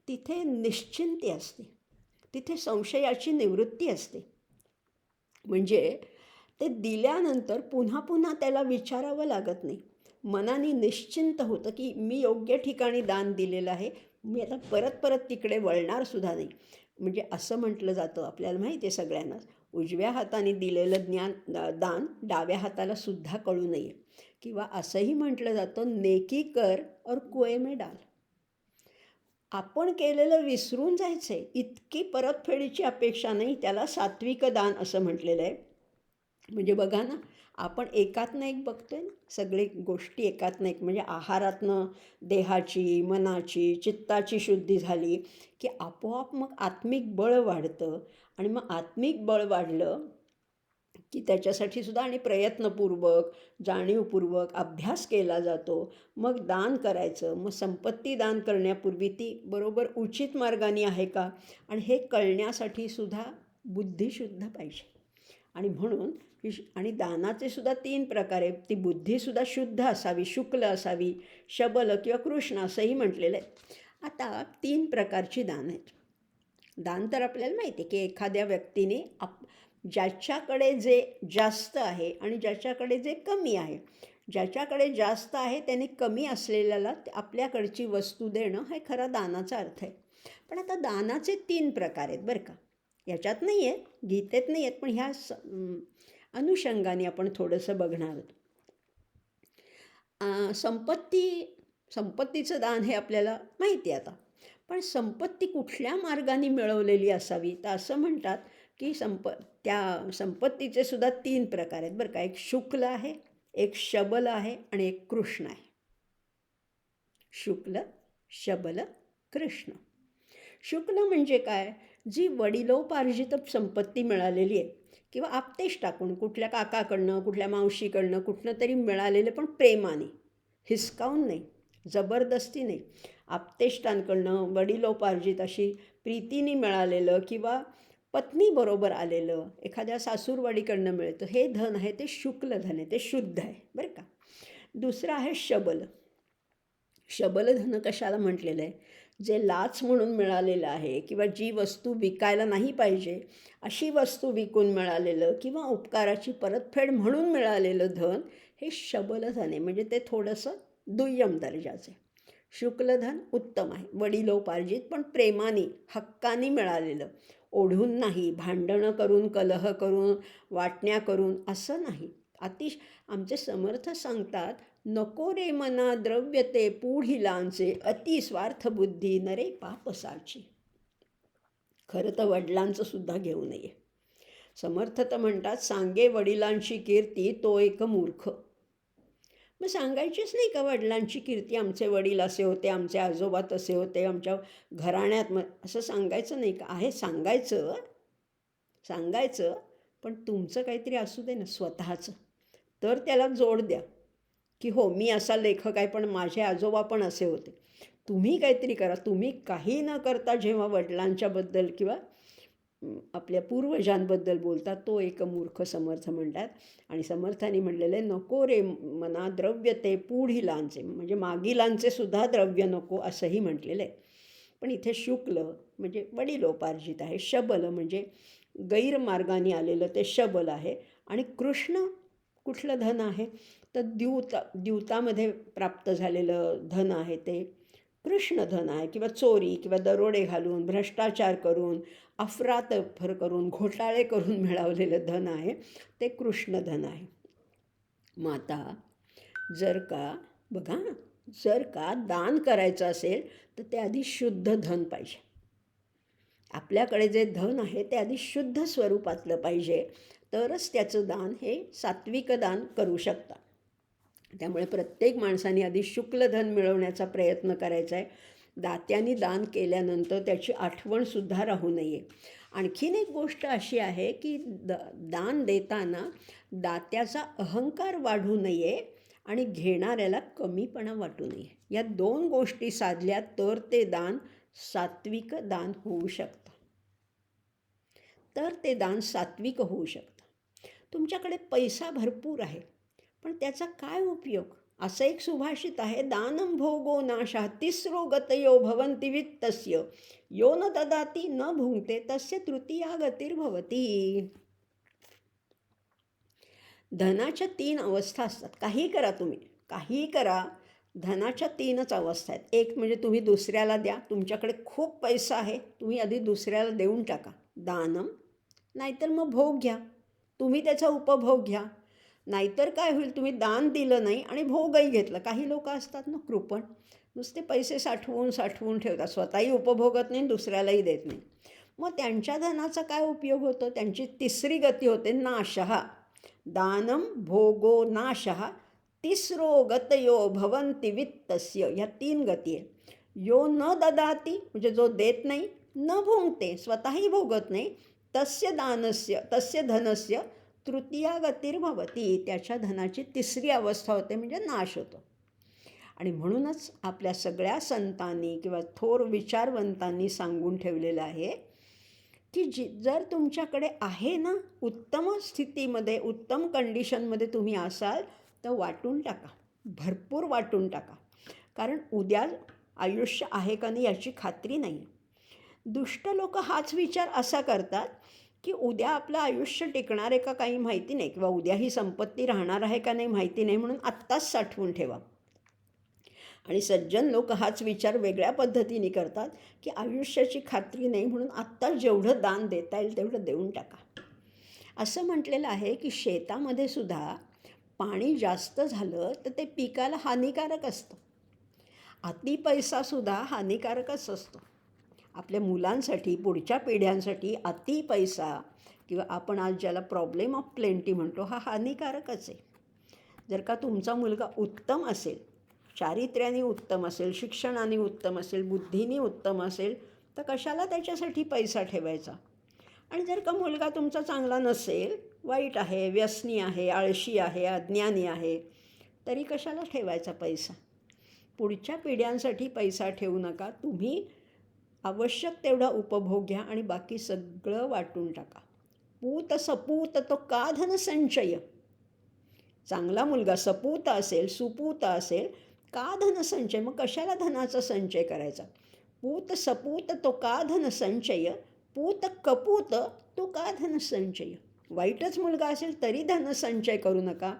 तिथे निश्चिंती असते, तिथे संशयाची निवृत्ती असते. म्हणजे ते दिल्यानंतर पुन्हा पुन्हा त्याला विचारावं लागत नाही. मनाने निश्चिंत होतं की मी योग्य ठिकाणी दान दिलेलं आहे, मी आता परत परत तिकडे वळणारसुद्धा नाही. म्हणजे असं म्हटलं जातं, आपल्याला माहिती आहे सगळ्यांनाच, उजव्या हाताने दिलेलं दान डाव्या हाताला सुद्धा कळू नये. किंवा असंही म्हटलं जातं, नेकी कर और कुएं में डाल. आपण केलेलं विसरून जायचं आहे, इतकी परतफेडीची अपेक्षा नाही. त्याला सात्विक दान असं म्हटलेलं आहे. म्हणजे बघा ना, आपण एकातनं एक बघतो आहे ना, सगळे गोष्टी एकातनं एक. म्हणजे आहारातनं देहाची, मनाची, चित्ताची शुद्धी झाली की आपोआप मग आत्मिक बळ वाढतं. आणि मग आत्मिक बळ वाढलं की त्याच्यासाठी सुद्धा आणि प्रयत्नपूर्वक, जाणीवपूर्वक अभ्यास केला जातो. मग दान करायचं. मग संपत्ती दान करण्यापूर्वी ती बरोबर उचित मार्गाने आहे का, आणि हे कळण्यासाठी सुद्धा बुद्धिशुद्ध पाहिजे. आणि म्हणून आणि दानाचे सुद्धा 3 प्रकार आहेत. ती बुद्धीसुद्धा शुद्ध असावी, शुक्ल असावी, शबल किंवा कृष्ण असंही म्हटलेलं आहे. आता 3 प्रकारची दान आहेत. दान तर आपल्याला माहिती आहे की एखाद्या व्यक्तीने ज्याच्याकडे जे जास्त आहे आणि ज्याच्याकडे जे कमी आहे, ज्याच्याकडे जास्त आहे त्याने कमी असलेल्याला आपल्याकडची वस्तू देणं हे खरा दानाचा अर्थ आहे. पण आता दानाचे 3 प्रकार आहेत बरं का. याच्यात नाही आहेत, गीतेत नाही आहेत, पण ह्या अनुषंगाने आपण थोडंसं बघणार आहोत. संपत्तीचं दान हे आपल्याला माहिती आहे आता. पण संपत्ती कुठल्या मार्गाने मिळवलेली असावी, तर असं म्हणतात की त्या संपत्तीचे सुद्धा 3 प्रकार आहेत बरं का. एक शुक्ल आहे, एक शबल आहे आणि एक कृष्ण आहे. शुक्ल, शबल, कृष्ण. शुक्ल म्हणजे काय, जी वडिलोपार्जित संपत्ती मिळालेली आहे किंवा आपतेश टाकून कुठल्या काकाकडनं, कुठल्या मावशीकडनं, कुठनं तरी मिळालेलं, पण प्रेमाने, हिसकावून नाही, जबरदस्ती नाही, आपतेष्टांकडनं वडिलोपार्जित अशी प्रीतीने मिळालेलं किंवा पत्नीबरोबर आलेलं, एखाद्या सासूरवाडीकडनं मिळतं, हे धन आहे ते शुक्ल धन आहे, ते शुद्ध आहे बरं का. दुसरं आहे शबल. शबल धन कशाला म्हटलेलं आहे, जे लाच म्हणून मिळालेलं आहे किंवा जी वस्तू विकायला नाही पाहिजे अशी वस्तू विकून मिळालेलं किंवा उपकाराची परतफेड म्हणून मिळालेलं धन हे शबल धन आहे. म्हणजे ते थोडंसं दुय्यम दर्जाचं आहे. शुक्लधन उत्तम आहे, वडिलोपार्जित, पण प्रेमाने, हक्काने मिळालेलं, ओढून नाही, भांडणं करून, कलह करून, वाटण्या करून असं नाही. आमचे समर्थ सांगतात, नको रे मना द्रव्य ते पुढिलांचे, अति स्वार्थ बुद्धी नरे पापसाची. खरं तर वडिलांचं सुद्धा घेऊ नये. समर्थ तर म्हणतात, सांगे वडिलांची कीर्ती तो एक मूर्ख. मग सांगायचीच नाही का वडिलांची कीर्ती, आमचे वडील असे होते, आमचे आजोबा तसे होते, आमच्या घराण्यात, असं सांगायचं नाही का. आहे, सांगायचं, पण तुमचं काहीतरी असू दे ना स्वतःचं. तर त्याला जोड द्या की हो, मी असा लेखक आहे, पण माझे आजोबा पण असे होते. तुम्ही काहीतरी करा. तुम्ही काही न करता जेव्हा वडिलांच्याबद्दल किंवा आपल्या पूर्वजांबद्दल बोलतात, तो एक मूर्ख समर्थ म्हणतात. आणि समर्थांनी म्हणलेलं आहे, नको रे मना द्रव्य ते पुढिलांचे, म्हणजे मागीलांचे सुद्धा द्रव्य नको असंही म्हटलेलं आहे. पण इथे शुक्ल म्हणजे वडिलोपार्जित आहे, शबल म्हणजे गैरमार्गाने आलेलं ते शबल आहे. आणि कृष्ण कुठलं धन आहे, तर द्यूतामध्ये प्राप्त झालेलं धन आहे ते कृष्णधन आहे. किंवा चोरी किंवा दरोडे घालून, भ्रष्टाचार करून, अफरातफर करून, घोटाळे करून मिळवलेलं धन आहे ते कृष्णधन आहे. मग आता जर का दान करायचं असेल तर ते आधी शुद्ध धन पाहिजे. आपल्याकडे जे धन आहे ते आधी शुद्ध स्वरूपातलं पाहिजे, तरच त्याचं दान हे सात्विक दान करू शकता. त्यामुळे प्रत्येक माणसाने आधी शुक्ल धन मिळवण्याचा प्रयत्न करायचा आहे. दात्यांनी दान केल्यानंतर त्याची आठवणसुद्धा राहू नये. आणखीन एक गोष्ट अशी आहे की दान देताना दात्याचा अहंकार वाढू नये आणि घेणाऱ्याला कमीपणा वाटू नये. या 2 गोष्टी साधल्या तर ते दान सात्विक दान होऊ शकतं. होऊ शकतं. तुमच्याकडे पैसा भरपूर आहे, पण त्याचा काय उपयोग? असं एक सुभाषित आहे, दानं भोगो नाशः तिस्रो गतयो भवन्ति वित्तस्य यो न ददाति न भुंक्ते तस्य तृतीया गतिर्भवती. धनाच्या 3 अवस्था असतात. काहीही करा तुम्ही, काहीही करा, धनाच्या 3च अवस्था आहेत. एक म्हणजे तुम्ही दुसऱ्याला द्या. तुमच्याकडे खूप पैसा आहे, तुम्ही आधी दुसऱ्याला देऊन टाका, दानम. नाहीतर मग भोग घ्या, तुम्ही त्याचा उपभोग घ्या. नाहीतर काय होईल, तुम्ही दान दिलं नाही आणि भोगही घेतलं. काही लोक असतात ना कृपण, नुसते पैसे साठवून ठेवतात, स्वतःही उपभोगत नाही, दुसऱ्यालाही देत नाही. मग त्यांच्या धनाचा काय उपयोग होतो? त्यांची तिसरी गती होते नाशः. दानम भोगो नाशः तिस्रो गतयो भवन्ति वित्तस्य. ह्या 3 गती आहे. यो न ददाती म्हणजे जो देत नाही, न भुंक्ते स्वतःही भोगत नाही, तस्य धनस्य तृतीया गतिर्भवती. त्याच्या धनाची 3री अवस्था होते म्हणजे नाश होतो. आणि म्हणूनच आपल्या सगळ्या संतांनी किंवा थोर विचारवंतांनी सांगून ठेवलेलं आहे की जर तुमच्याकडे आहे ना, उत्तम स्थितीमध्ये, उत्तम कंडिशनमध्ये तुम्ही असाल तर वाटून टाका, भरपूर वाटून टाका. कारण उद्या आयुष्य आहे का नाही याची खात्री नाही. दुष्ट लोक हाच विचार असा करतात की उद्या आपलं आयुष्य टिकणार आहे का काही माहिती नाही, किंवा उद्या ही संपत्ती राहणार आहे का नाही माहिती नाही, म्हणून आत्ताच साठवून ठेवा. आणि सज्जन लोक हाच विचार वेगळ्या पद्धतीने करतात की आयुष्याची खात्री नाही, म्हणून आत्ताच जेवढं दान देता येईल तेवढं देऊन टाका. असं म्हटलेलं आहे की शेतामध्ये सुद्धा पाणी जास्त झालं तर ते पिकाला हानिकारक असतं. अति पैसासुद्धा हानिकारकच असतो. आपल्या मुलांसाठी, पुढच्या पिढ्यांसाठी अति पैसा किंवा आपण आज ज्याला प्रॉब्लेम ऑफ प्लेंटी म्हणतो, हा हानिकारकच आहे. जर का तुमचा मुलगा उत्तम असेल, चारित्र्याने उत्तम असेल, शिक्षणाने उत्तम असेल, बुद्धीने उत्तम असेल, तर कशाला त्याच्यासाठी पैसा ठेवायचा? आणि जर का मुलगा तुमचा चांगला नसेल, वाईट आहे, व्यसनी आहे, आळशी आहे, अज्ञानी आहे, तरी कशाला ठेवायचा पैसा? पुढच्या पिढ्यांसाठी पैसा ठेवू नका. तुम्ही आवश्यक तेवढा उपभोग घ्या आणि बाकी सगळं वाटून टाका. पूत सपूत तो का धन संचय. चांगला मुलगा सपूत असेल, सुपूत असेल, का धन संचय? मग कशाला धनाचा संचय करायचा? पूत सपूत तो का धन संचय, पूत कपूत तो का धन संचय. वाईटच मुलगा असेल तरी धनसंचय करू नका,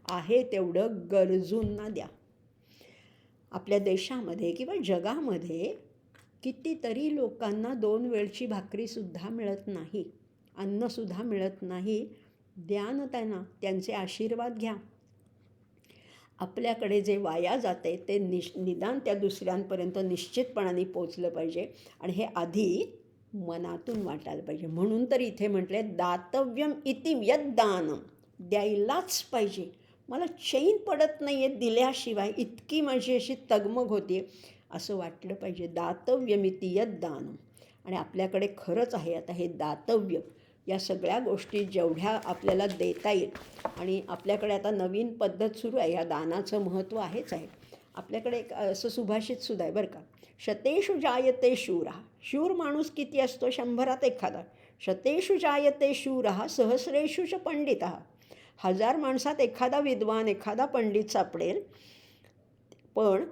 आहे तेवढं गरजूंना द्या. आपल्या देशामध्ये किंवा जगामध्ये कितीतरी लोकांना 2 वेळची भाकरीसुद्धा मिळत नाही, अन्नसुद्धा मिळत नाही. द्या ना त्यांना, त्यांचे आशीर्वाद घ्या. आपल्याकडे जे वाया जाते ते निदान त्या दुसऱ्यांपर्यंत निश्चितपणाने पोचलं पाहिजे, आणि हे आधी मनातून वाटायला पाहिजे. म्हणून तर इथे म्हटले दातव्यम इति यद्दानम. द्यायलाच पाहिजे. मला चैन पडत नाही आहे दिल्याशिवाय, इतकी माझी अशी तगमग होते, असं वाटलं पाहिजे. दातव्यमिति यद्दानम. आणि आपल्याकडे खरंच आहे आता हे दातव्य. या सगळ्या गोष्टी जेवढ्या आपल्याला देता येईल, आणि आपल्याकडे आता नवीन पद्धत सुरू आहे, या दानाचं महत्त्व आहेच आहे. आपल्याकडे एक असं सुभाषितसुद्धा आहे बरं का, शतेषु जायते शूरः. शूर माणूस किती असतो? 100त एखादा. शतेषु जायते शूरः सहस्रेषु च पंडितः. 1000 माणसात एखादा विद्वान, एखादा पंडित सापडेल, पण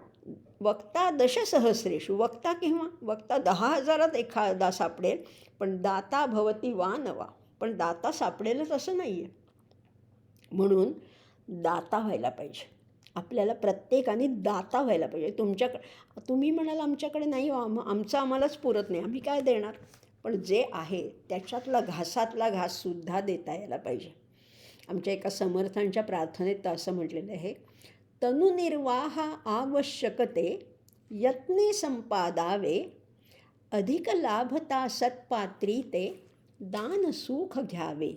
वक्ता दशसहस्रेषु. वक्ता 10,000त एखादा सापडेल, पण दाता भवती वा नवा. पण दाता सापडेलच असं नाही आहे. म्हणून दाता व्हायला पाहिजे. आपल्याला प्रत्येकाने दाता व्हायला पाहिजे. तुम्ही म्हणाल आमच्याकडे नाही, आमचं आम्हालाच पुरत नाही, आम्ही काय देणार? पण जे आहे त्याच्यातला घासातला घाससुद्धा देता यायला पाहिजे. आमच्या एका समर्थांच्या प्रार्थनेत असं म्हटलेलं आहे, तनुनिर्वाह आवश्यकते यत्ने संपादावे, अधिक लाभता सत्पात्री ते दान सुख घ्यावे.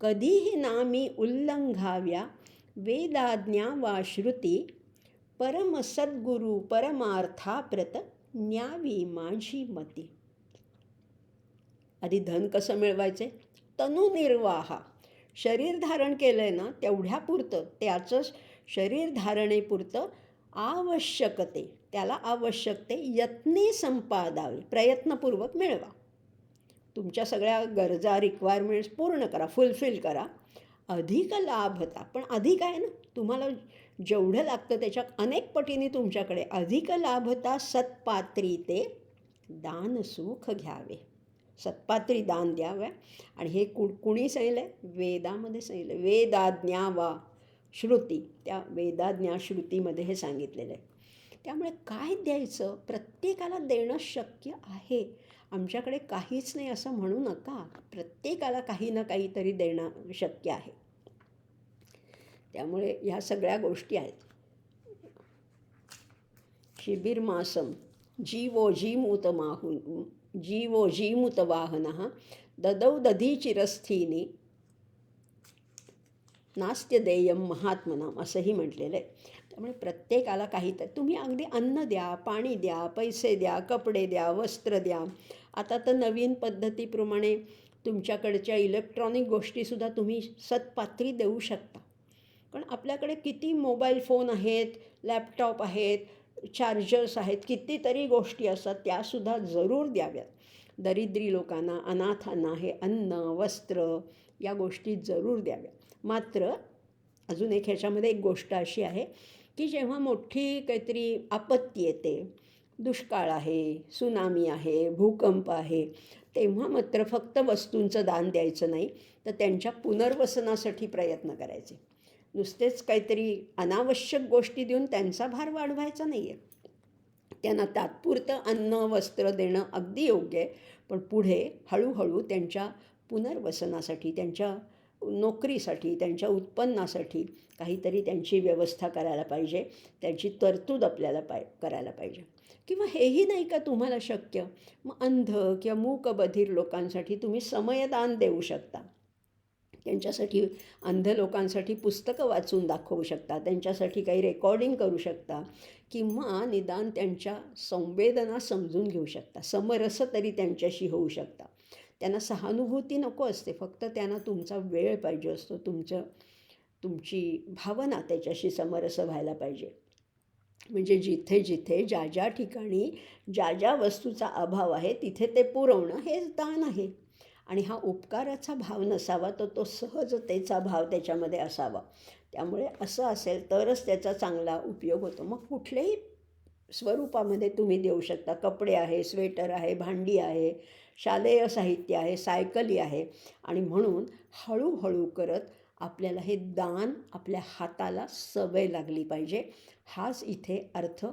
कधीही नामी उल्लंघाव्या वेदाज्ञा वा श्रुती, परम सद्गुरु परमार्थाप्रत न्यावी माझी मती. आधी धन कसं मिळवायचे? तनुनिर्वाहा. शरीर धारण केलं आहे ना तेवढ्यापुरतं, त्याचं शरीर धारणेपुरतं आवश्यकते, त्याला आवश्यकते यत्ने संपादावे, प्रयत्नपूर्वक मिळवा. तुमच्या सगळ्या गरजा रिक्वायरमेंट्स पूर्ण करा, फुलफिल करा. अधिक लाभता, पण अधिक आहे ना, तुम्हाला जेवढं लागतं त्याच्यात अनेक पटीने तुमच्याकडे अधिक लाभता सत्पात्री ते दान सुख घ्यावे. सत्पात्री दान द्याव्या. आणि हे कुणी सांगितलं आहे? वेदामध्ये सांगितलं. वेदाज्ञा वा श्रुती, त्या वेदाज्ञा श्रुतीमध्ये हे सांगितलेलं आहे. त्यामुळे काय द्यायचं, प्रत्येकाला देणं शक्य आहे. आमच्याकडे काहीच नाही असं म्हणू नका. प्रत्येकाला काही ना काहीतरी देणं शक्य आहे. त्यामुळे ह्या सगळ्या गोष्टी आहेत. शिबिर मासम जीवो जीमुत वाहन ददौ दधी चिरस्थीनी नास्त्य देयम महात्मनाम असंही म्हटलेलं आहे. त्यामुळे प्रत्येकाला काही तर तुम्ही अगदी अन्न द्या, पाणी द्या, पैसे द्या, कपडे द्या, वस्त्र द्या. आता तर नवीन पद्धतीप्रमाणे तुमच्याकडच्या इलेक्ट्रॉनिक गोष्टीसुद्धा तुम्ही सत्पात्री देऊ शकता. कारण आपल्याकडे किती मोबाईल फोन आहेत, लॅपटॉप आहेत, चार्जर्स आहेत, कितीतरी गोष्टी असतात, त्यासुद्धा जरूर द्याव्यात. दरिद्री लोकांना, अनाथांना हे अन्न, वस्त्र या गोष्टी जरूर द्याव्या. मात्र अजून एक ह्याच्यामध्ये एक गोष्ट अशी आहे की जेव्हा मोठी काहीतरी आपत्ती येते, दुष्काळ आहे, सुनामी आहे, भूकंप आहे, तेव्हा मात्र फक्त वस्तूंचं दान द्यायचं नाही, तर त्यांच्या पुनर्वसनासाठी प्रयत्न करायचे. नुसतेच काहीतरी अनावश्यक गोष्टी देऊन त्यांचा भार वाढवायचा नाही आहे. त्यांना तात्पुरतं अन्न वस्त्र देणं अगदी योग्य आहे, पण पुढे हळूहळू त्यांच्या पुनर्वसनासाठी, त्यांच्या नोकरीसाठी, त्यांच्या उत्पन्नासाठी काहीतरी त्यांची व्यवस्था करायला पाहिजे. त्यांची तरतूद आपल्याला करायला पाहिजे. किंवा हेही नाही का तुम्हाला शक्य, मग अंध किंवा मूकबधीर लोकांसाठी तुम्ही समयदान देऊ शकता. त्यांच्यासाठी, अंध लोकांसाठी पुस्तकं वाचून दाखवू शकता, त्यांच्यासाठी काही रेकॉर्डिंग करू शकता, किंवा निदान त्यांच्या संवेदना समजून घेऊ शकता. समरस तरी त्यांच्याशी होऊ शकता. त्यांना सहानुभूती नको असते, फक्त त्यांना तुमचा वेळ पाहिजे असतो, तुमची भावना त्याच्याशी समरस व्हायला पाहिजे. म्हणजे जिथे जिथे ज्या ज्या ठिकाणी ज्या ज्या वस्तूचा अभाव आहे तिथे ते पुरवणं हेच दान आहे. आणि हा उपकाराचा भाव नसावा, तर तो सहजतेचा भाव त्याच्यामध्ये असावा. त्यामुळे असं असेल तरच त्याचा चांगला उपयोग होतो. मग कुठल्याही स्वरूपामध्ये तुम्ही देऊ शकता. कपडे आहे, स्वेटर आहे, भांडी आहे, शालेय साहित्य आहे, सायकली आहे. आणि म्हणून हळूहळू करत आपल्याला हे दान आपल्या हाताला सवय लागली पाहिजे. हाच इथे अर्थ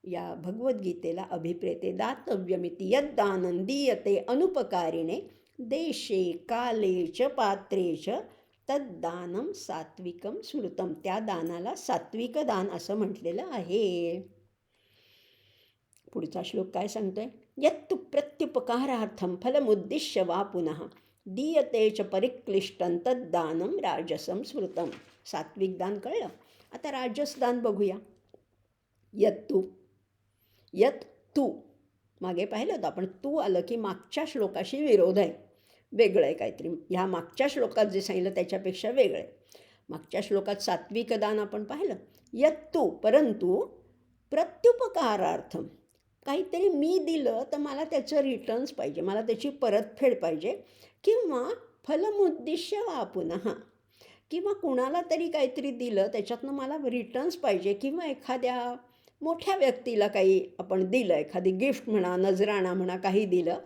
या भगवद्गीतेला अभिप्रेते दातव्यमिति यद्दानं दीयते अनुपकारिणे देशे काले च पात्रे च तद्दानं सात्विकं स्मृतम. त्या दानाला सात्विक दान असं म्हटलेलं आहे. पुढचा श्लोक काय सांगतोय? यत्तु प्रत्युपकारार्थं फलमुद्दिश्य वा पुनः दीयते च परिक्लिष्टं तद्दानं राजसं स्मृतम. सात्विक दान कळलं. आता राजस दान बघूया. यत तू मागे पाहिलं होतं आपण. तू आलं की मागच्या श्लोकाशी विरोध आहे, वेगळं आहे काहीतरी. ह्या मागच्या श्लोकात जे सांगितलं त्याच्यापेक्षा वेगळं आहे. मागच्या श्लोकात सात्विक दान आपण पाहिलं. यत्तू, परंतु प्रत्युपकारार्थम, काहीतरी मी दिलं तर मला त्याचं रिटर्न्स पाहिजे, मला त्याची परतफेड पाहिजे. किंवा फलमुद्दिश्य वा पुनः, किंवा कुणाला तरी काहीतरी दिलं त्याच्यातनं मला रिटर्न्स पाहिजे. किंवा एखाद्या मोठ्या व्यक्तीला काही आपण दिलं, एखादी गिफ्ट म्हणा, नजराणा म्हणा, काही दिलं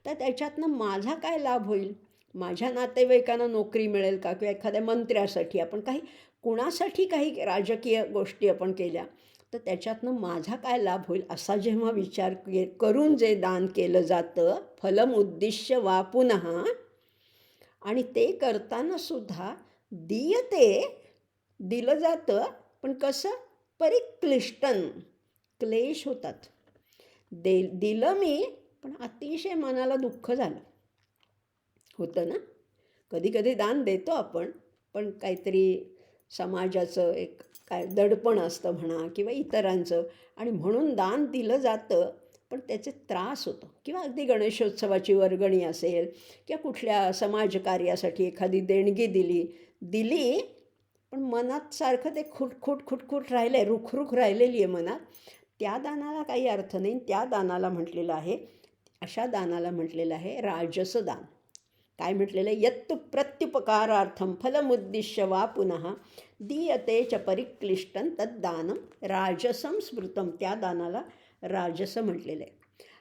तर त्याच्यातनं माझा काय लाभ होईल? माझ्या नातेवाईकांना नोकरी मिळेल का? किंवा एखाद्या मंत्र्यासाठी आपण काही, कुणासाठी काही राजकीय गोष्टी आपण केल्या तर त्याच्यातनं माझा काय लाभ होईल असा जेव्हा विचार करून जे दान केलं जातं, फलम उद्दिश्य वा पुनः, आणि ते करतानासुद्धा दीयते, दिलं जातं, पण कसं? परिक्लिष्टन, क्लेश होतात. दिलं मी, पण अतिशय मनाला दुःख झालं होतं ना. कधी कधी दान देतो आपण, पण काहीतरी समाजाचं एक काय दडपण असतं म्हणा, किंवा इतरांचं, आणि म्हणून दान दिलं जातं, पण त्याचे त्रास होतो. किंवा अगदी गणेशोत्सवाची वर्गणी असेल किंवा कुठल्या समाजकार्यासाठी एखादी देणगी दिली दिली पण मनात सारखं ते खुटखुट राहिलं आहे, रुखरुख राहिलेली आहे मनात, त्या दानाला काही अर्थ नाही. त्या दानाला म्हटलेलं आहे, अशा दानाला म्हटलेलं आहे राजसदान. काय म्हटलेलं आहे? यत्तु प्रत्युपकारार्थम फलमुद्दिश्य वा पुनः दीयते च परिक्लिष्टं तद्दानं राजसं स्मृतम. त्या दानाला राजस म्हटलेलं आहे.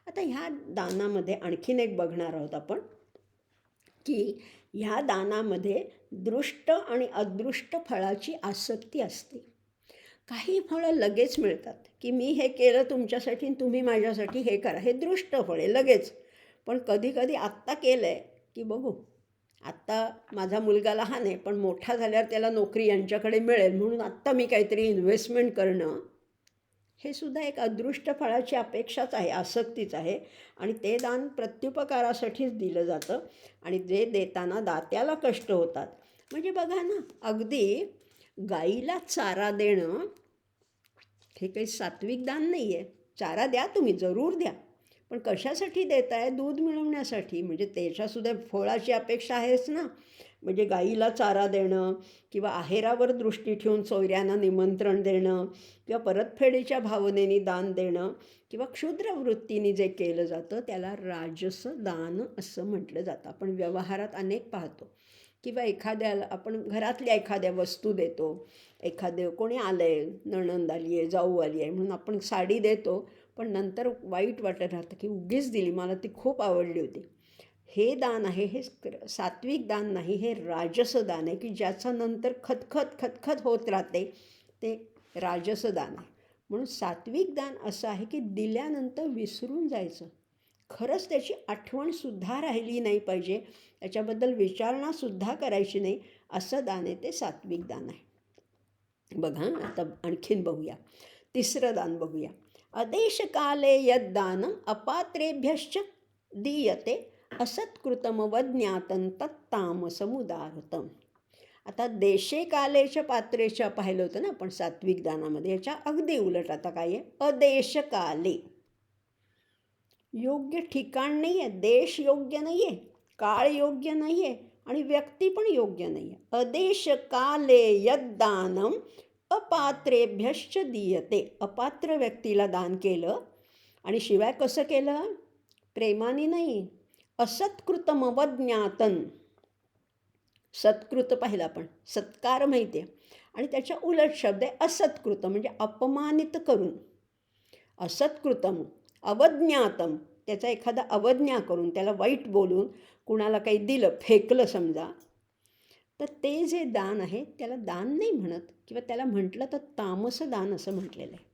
आता ह्या दानामध्ये आणखीन एक बघणार आहोत आपण की ह्या दानामध्ये दृष्ट आणि अदृष्ट फळाची आसक्ती असते. काही फळं लगेच मिळतात की मी हे केलं तुमच्यासाठी आणि तुम्ही माझ्यासाठी हे करा, हे दृष्ट फळे लगेच. पण कधी कधी आत्ता केलं आहे की बघू, आत्ता माझा मुलगा लहान आहे पण मोठा झाल्यावर त्याला नोकरी यांच्याकडे मिळेल म्हणून आत्ता मी काहीतरी इन्व्हेस्टमेंट करणं, हे सुद्धा एक अदृष्ट फळाची अपेक्षाच आहे, आसक्तीच आहे. आणि ते दान प्रत्युपकारासाठीच दिलं जातं आणि जे देताना दात्याला कष्ट होतात. म्हणजे बघा ना, अगदी गाईला चारा देणं हे काही सात्विक दान नाही आहे. चारा द्या तुम्ही, जरूर द्या, पण कशासाठी देताय? दूध मिळवण्यासाठी. म्हणजे त्याच्यासुद्धा फळाची अपेक्षा आहेच ना. म्हणजे गाईला चारा देणं किंवा आहेरावर दृष्टी ठेवून सोयऱ्यांना निमंत्रण देणं किंवा परतफेडीच्या भावनेने दान देणं किंवा क्षुद्र वृत्तीने जे केलं जातं त्याला राजस दान असं म्हटलं जातं. आपण व्यवहारात अनेक पाहतो. किंवा एखाद्याला आपण घरातल्या एखाद्या वस्तू देतो, एखादं कोणी आलं आहे, नणंद आली आहे, जाऊ आली आहे म्हणून आपण साडी देतो, पण नंतर वाईट वाटत राहतं की उगीच दिली, मला ती खूप आवडली होती. हे दान आहे, हे सात्विक दान नाही, हे राजस दान आहे की ज्याचं नंतर खतखत होत राहते, ते राजस दान आहे. म्हणून सात्विक दान असं आहे की दिल्यानंतर विसरून जायचं, खरंच त्याची आठवणसुद्धा राहिली नाही पाहिजे, त्याच्याबद्दल विचारणासुद्धा करायची नाही, असं दान आहे ते सात्विक दान आहे. बघा आता आणखीन बघूया, तिसरं दान बघूया. अदेशकाले यद्दानम अपात्रेभ्यश्च दीयते असत्कृतमवज्ञातं तत्तामसमुदाहृतम्. आता देशे कालेच्या पात्रेच्या पाहिलं होतं ना आपण सात्विक दानामध्ये, याच्या अगदी उलट आता काय आहे? अदेशकाले. योग्य ठिकाण नाही आहे, देश योग्य नाही आहे, काळ योग्य नाही आहे आणि व्यक्ती पण योग्य नाही आहे. अदेशकाले यद्दानम अपात्रेभ्यश्च दीयते. अपात्र व्यक्तीला दान केलं आणि शिवाय कसं केलं? प्रेमाने नाही, असत्कृतमवज्ञातन. सत्कृत पाहिलं आपण, सत्कार माहिती आहे, आणि त्याच्या उलट शब्द आहे असत्कृत, म्हणजे अपमानित करून. असत्कृतम अवज्ञातम, त्याचा एखादा अवज्ञा करून, त्याला वाईट बोलून कुणाला काही दिलं, फेकलं समजा, तर ते जे दान आहे त्याला दान नाही म्हणत, किंवा त्याला म्हटलं तर तामस दान असं म्हटलेलं आहे.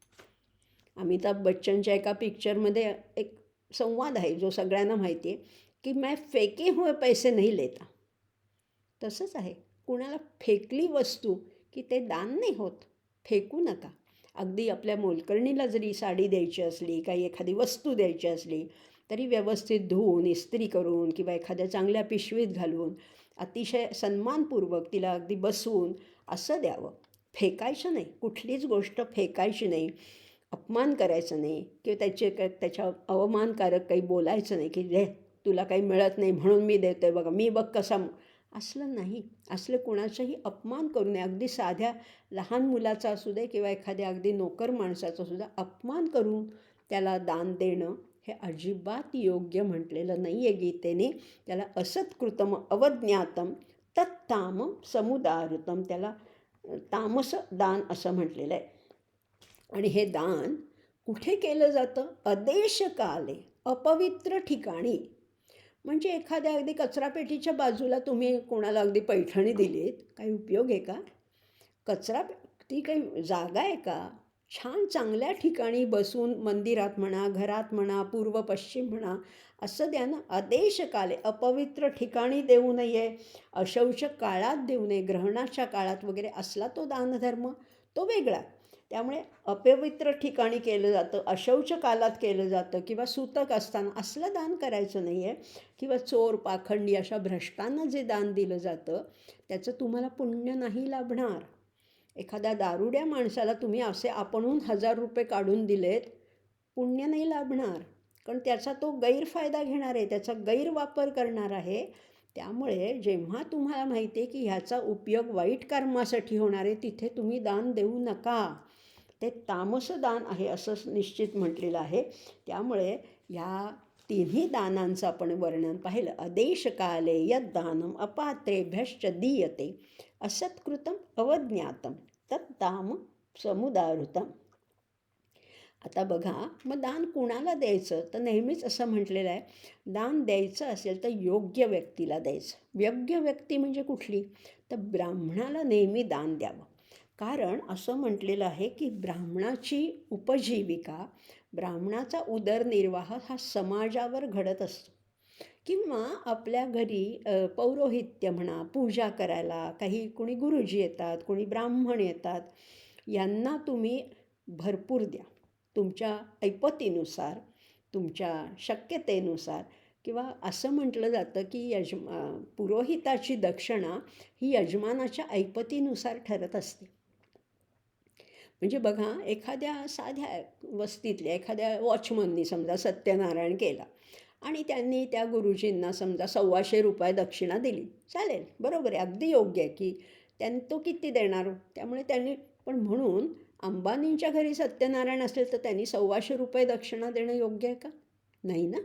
अमिताभ बच्चनच्या एका पिक्चरमध्ये एक संवाद आहे जो सगळ्यांना माहिती आहे की मैं फेके हुए पैसे नहीं लेता. तसंच आहे, कुणाला फेकली वस्तू की ते दान नाही होत, फेकू नका. अगदी आपल्या मोलकरणीला जरी साडी द्यायची असली, काही एखादी वस्तू द्यायची असली, तरी व्यवस्थित धुवून इस्त्री करून किंवा एखाद्या चांगल्या पिशवीत घालून अतिशय सन्मानपूर्वक तिला अगदी बसवून असं द्यावं. फेकायचं नाही, कुठलीच गोष्ट फेकायची नाही, अपमान करायचं नाही किंवा त्याच्या अवमानकारक काही बोलायचं नाही की जे तुला काही मिळत नाही म्हणून मी देतो आहे बघा, मी बघ कसा, असलं नाही. असलं कुणाचाही अपमान करू नये. अगदी साध्या लहान मुलाचा असू दे किंवा एखाद्या अगदी नोकर माणसाचा सुद्धा अपमान करून त्याला दान देणं हे अजिबात योग्य म्हटलेलं नाही आहे गीतेने. त्याला असत्कृतम अवज्ञातम तत्ताम समुदाहृतम, त्याला तामस दान असं म्हटलेलं आहे. आणि हे दान कुठे केलं जातं? अदेशकाले, अपवित्र ठिकाणी. म्हणजे एखाद्या अगदी कचरापेटीच्या बाजूला तुम्ही कोणाला अगदी पैठणी दिलीत, काही उपयोग आहे का? ती काही जागा आहे का? छान चांगल्या ठिकाणी बसून, मंदिरात म्हणा, घरात म्हणा, पूर्व पश्चिम म्हणा, असं द्या ना. अदेशकाले, अपवित्र ठिकाणी देऊ नये, अशौच काळात देऊ नये, ग्रहणाच्या काळात वगैरे असला तो दानधर्म तो वेगळा. त्यामुळे अपवित्र ठिकाणी केलं जातं, अशौच कालात केलं जातं किंवा सूतक असताना असलं दान करायचं नाही आहे. किंवा चोर, पाखंडी अशा भ्रष्टांना जे दान दिलं जातं त्याचं तुम्हाला पुण्य नाही लाभणार. एखाद्या दारुड्या माणसाला तुम्ही असे आपणहून 1000 रुपये काढून दिलेत, पुण्य नाही लाभणार. कारण त्याचा तो गैरफायदा घेणार आहे, त्याचा गैरवापर करणार आहे. त्यामुळे जेव्हा तुम्हाला माहिती आहे की ह्याचा उपयोग वाईट कर्मासाठी होणार आहे, तिथे तुम्ही दान देऊ नका. ते तामसं दान आहे असं निश्चित म्हटलेलं आहे. त्यामुळे ह्या तिन्ही दानांचं आपण वर्णन पाहिलं. अदेशकाले यद्दानम अपात्रेभ्यश्च दीयते असत्कृतम अवज्ञातम तत्ताम समुदाहृतम. आता बघा, मग दान कुणाला द्यायचं? तर नेहमीच असं म्हटलेलं आहे, दान द्यायचं असेल तर योग्य व्यक्तीला द्यायचं. योग्य व्यक्ती म्हणजे कुठली? तर ब्राह्मणाला नेहमी दान द्यावं. कारण असं म्हटलेलं आहे की ब्राह्मणाची उपजीविका, ब्राह्मणाचा उदरनिर्वाह हा समाजावर घडत असतो. किंवा आपल्या घरी पौरोहित्य म्हणा, पूजा करायला काही कोणी गुरुजी येतात, कोणी ब्राह्मण येतात, यांना तुम्ही भरपूर द्या. तुमच्या ऐपतीनुसार, तुमच्या शक्यतेनुसार. किंवा असं म्हटलं जातं की पुरोहिताची दक्षिणा ही यजमानाच्या ऐपतीनुसार ठरत असते. म्हणजे बघा, एखाद्या साध्या वस्तीतल्या एखाद्या वॉचमननी समजा सत्यनारायण केला आणि त्यांनी त्या गुरुजींना समजा ₹125 दक्षिणा दिली, चालेल, बरोबर आहे, अगदी योग्य आहे की तो किती देणार. त्यामुळे त्यांनी पण म्हणून अंबानींच्या घरी सत्यनारायण असेल तर त्यांनी ₹125 दक्षिणा देणं योग्य आहे का? नाही ना.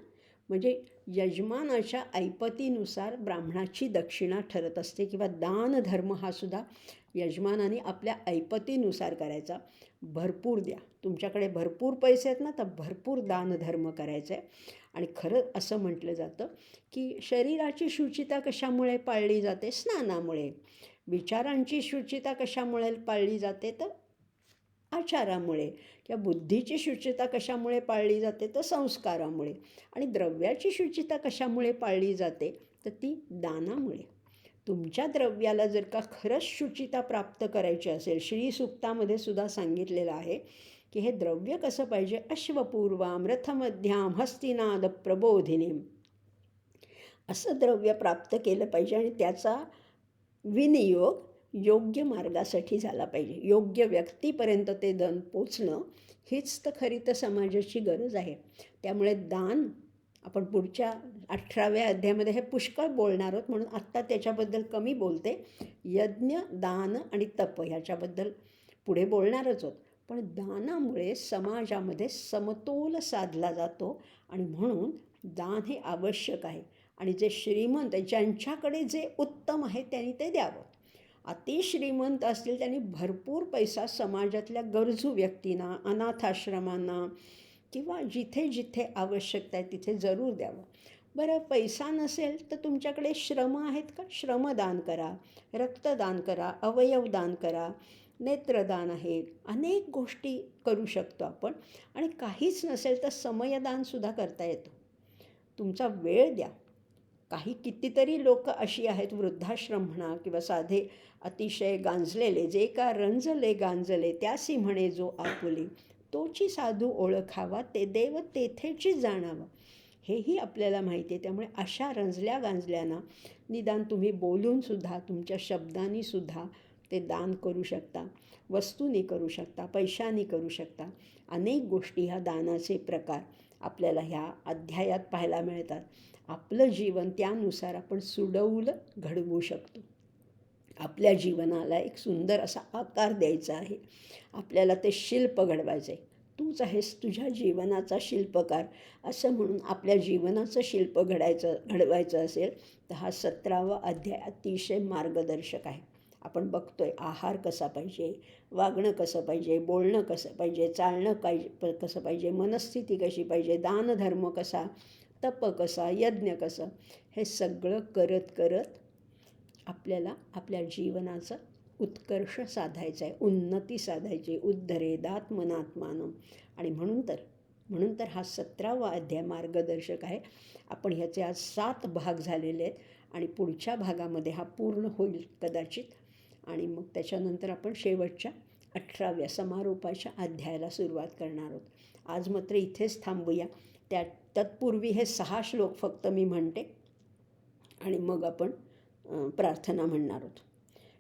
म्हणजे यजमानाच्या ऐपतीनुसार ब्राह्मणाची दक्षिणा ठरत असते. किंवा दानधर्म हा सुद्धा यजमानाने आपल्या ऐपतीनुसार करायचा. भरपूर द्या. तुमच्याकडे भरपूर पैसे आहेत ना, तर भरपूर दानधर्म करायचं आहे. आणि खरं असं म्हटलं जातं की शरीराची शुचिता कशामुळे पाळली जाते? स्नानामुळे. विचारांची शुचिता कशामुळे पाळली जाते? तर आचारामुळे. किंवा बुद्धीची शुचिता कशामुळे पाळली जाते? तर संस्कारामुळे. आणि द्रव्याची शुचिता कशामुळे पाळली जाते? तर ती दानामुळे. तुमच्या द्रव्याला जर का खरंच शुचिता प्राप्त करायची असेल, श्रीसूक्तामध्ये सुद्धा सांगितलेलं आहे की हे द्रव्य कसं पाहिजे? अश्वपूर्वाम रथमध्याम हस्तिनाद प्रबोधिनीम, असं द्रव्य प्राप्त केलं पाहिजे. आणि त्याचा विनियोग योग्य मार्गासाठी झाला पाहिजे. योग्य व्यक्तीपर्यंत ते दान पोचणं हीच तर खरी तर समाजाची गरज आहे. त्यामुळे दान आपण पुढच्या 18व्या अध्यायामध्ये हे पुष्कळ बोलणार आहोत, म्हणून आत्ता त्याच्याबद्दल कमी बोलते. यज्ञ, दान आणि तप ह्याच्याबद्दल पुढे बोलणारच आहोत. पण दानामुळे समाजामध्ये समतोल साधला जातो आणि म्हणून दान हे आवश्यक आहे. आणि जे श्रीमंत आहे, ज्यांच्याकडे जे उत्तम आहे त्यांनी ते द्यावं. अतिश्रीमंत असतील त्यांनी भरपूर पैसा समाजातल्या गरजू व्यक्तींना, अनाथाश्रमांना किंवा जिथे जिथे आवश्यकता आहे तिथे जरूर द्यावं. बरं, पैसा नसेल तर तुमच्याकडे श्रम आहेत का? श्रमदान करा, रक्तदान करा, अवयवदान करा, नेत्रदान आहे, अनेक गोष्टी करू शकतो आपण. आणि काहीच नसेल तर समयदानसुद्धा करता येतं. तुमचा वेळ द्या. काही कितीतरी लोक अशी आहेत, वृद्धाश्रम म्हणा किंवा साधे अतिशय गांजलेले, जे का रंजले गांजले त्यासी म्हणे जो आपुले, तोची साधू ओळखावा ते देव तेथेची जाणावं. हेही आपल्याला माहिती आहे. त्यामुळे अशा रंजल्या गांजल्यांना निदान तुम्ही बोलूनसुद्धा, तुमच्या शब्दांनीसुद्धा ते दान करू शकता. वस्तूंनी करू शकता, पैशांनी करू शकता. अनेक गोष्टी ह्या दानाचे प्रकार आपल्याला ह्या अध्यायात पाहायला मिळतात. आपलं जीवन त्यानुसार आपण सुडौल घडवू शकतो. आपल्या जीवनाला एक सुंदर असा आकार द्यायचा आहे. आपल्याला ते शिल्प घडवायचं आहे. तूच आहेस तुझ्या जीवनाचा शिल्पकार, असं म्हणून आपल्या जीवनाचं शिल्प घडवायचं असेल तर हा 17वा अध्याय अतिशय मार्गदर्शक आहे. आपण बघतोय आहार कसा पाहिजे, वागणं कसं पाहिजे, बोलणं कसं पाहिजे, चालणं कसं पाहिजे, मनस्थिती कशी पाहिजे, दानधर्म कसा, तप कसा, यज्ञ कसं, हे सगळं करत करत आपल्याला आपल्या जीवनाचा उत्कर्ष साधायचा आहे, उन्नती साधायची. उद्धरेदात्मनात्मानं. आणि म्हणून तर हा 17वा अध्याय मार्गदर्शक आहे. आपण ह्याचे आज 7 भाग झालेले आहेत आणि पुढच्या भागामध्ये हा पूर्ण होईल कदाचित. आणि मग त्याच्यानंतर आपण शेवटच्या 18व्या समारोपाच्या अध्यायाला सुरुवात करणार आहोत. आज मात्र इथेच थांबूया. तत्पूर्वी हे 6 श्लोक फक्त मी म्हणते आणि मग आपण प्रार्थना म्हणणार आहोत.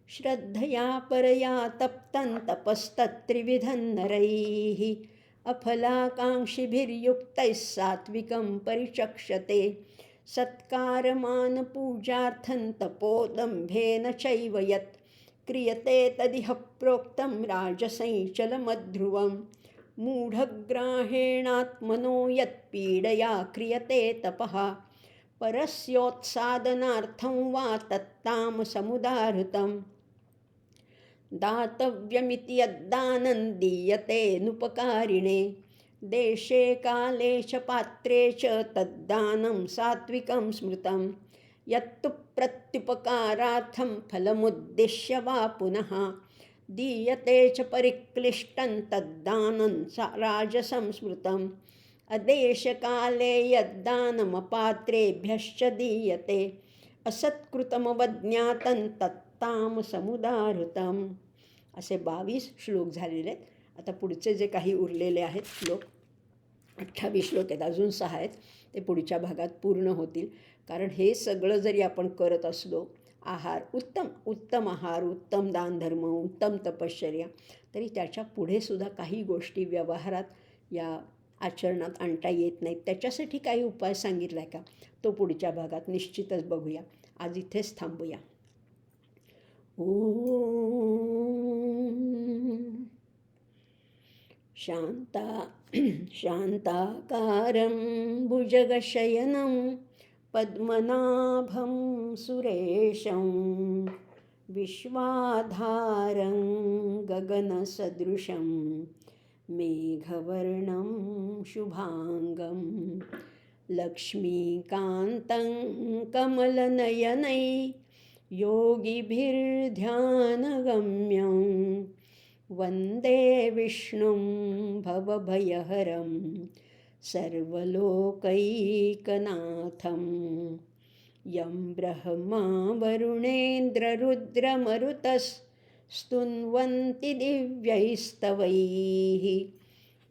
श्रद्धया परया तप्तं तपस्तत्त्रिविधं नरैः अफलाकाङ्क्षिभिर्युक्तैः सात्विकं परिचक्षते सत्कारमानपूजार्थं तपोदम्भेन चैव यत् क्रियते तदिह प्रोक्तं राजसञ्चलमध्रुवं मूढग्राहेणात्मनो यत्पीडया क्रियते तपः परस्योत्सादनार्थं वा तत्तामसमुदाहृतम् दातव्यमिति यद्दानं दीयतेऽनुपकारिणे देशे काले च पात्रे च तद्दानं सात्विकं स्मृतं यत्तु प्रत्युपकारार्थं फलमुद्दिश्य वा पुनः दीयते च परिक्लिष्टं तद्दानं राजसं स्मृतम् अदेशकाले यद्दानमपात्रेभ्यश्च दीयते असत्कृतमवज्ञातं तत्तामसमुदाहृतम्. असे 22 श्लोक झालेले आहेत. आता पुढचे जे काही उरलेले आहेत श्लोक 28 श्लोक आहेत, अजून 6 आहेत, ते पुढच्या भागात पूर्ण होतील. कारण हे सगळं जरी आपण करत असलो, उत्तम आहार, उत्तम दानधर्म, उत्तम तपश्चर्या, तरी त्याच्या पुढे सुद्धा काही गोष्टी व्यवहारात या आचरणात आणता येत नाहीत. त्याच्यासाठी काही उपाय सांगितला आहे का, तो पुढच्या भागात निश्चितच बघूया. आज इथेच थांबूया. ओम शांताकारं भुजगशयनं पद्मनाभं सुरेशं विश्वाधारं गगनसदृशं मेघवर्णं शुभांगं लक्ष्मीकान्तं कमलनयनै योगिभिर्ध्यानगम्यं वन्दे विष्णुं भवभयहरं सर्वलोकैकनाथं यं ब्रह्मा वरुणेन्द्ररुद्रमरुतस्तुन्वन्ति दिव्यैस्तवैः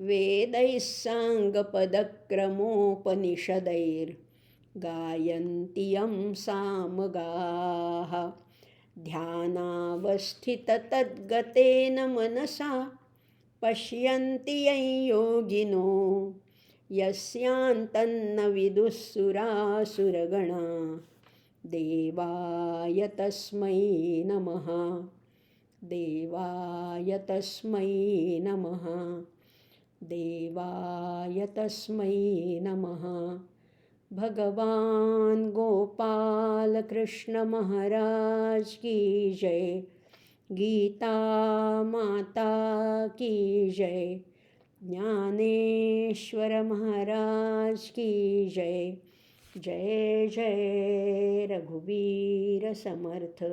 वेदैः साङ्गपदक्रमोपनिषदैर्गायन्ति यं सामगाः ध्यानावस्थिततद्गतेन मनसा पश्यन्ति यं योगिनो यस्यान्तन्न विदुःसुरासुरगणा देवाय तस्मै नमः. देवाय तस्मै नमः. देवाय तस्मै नमः. भगवान गोपाल कृष्ण महाराज की जय. गीता माता की जय. ज्ञानेश्वर महाराज की जय. जय जय रघुवीर समर्थ.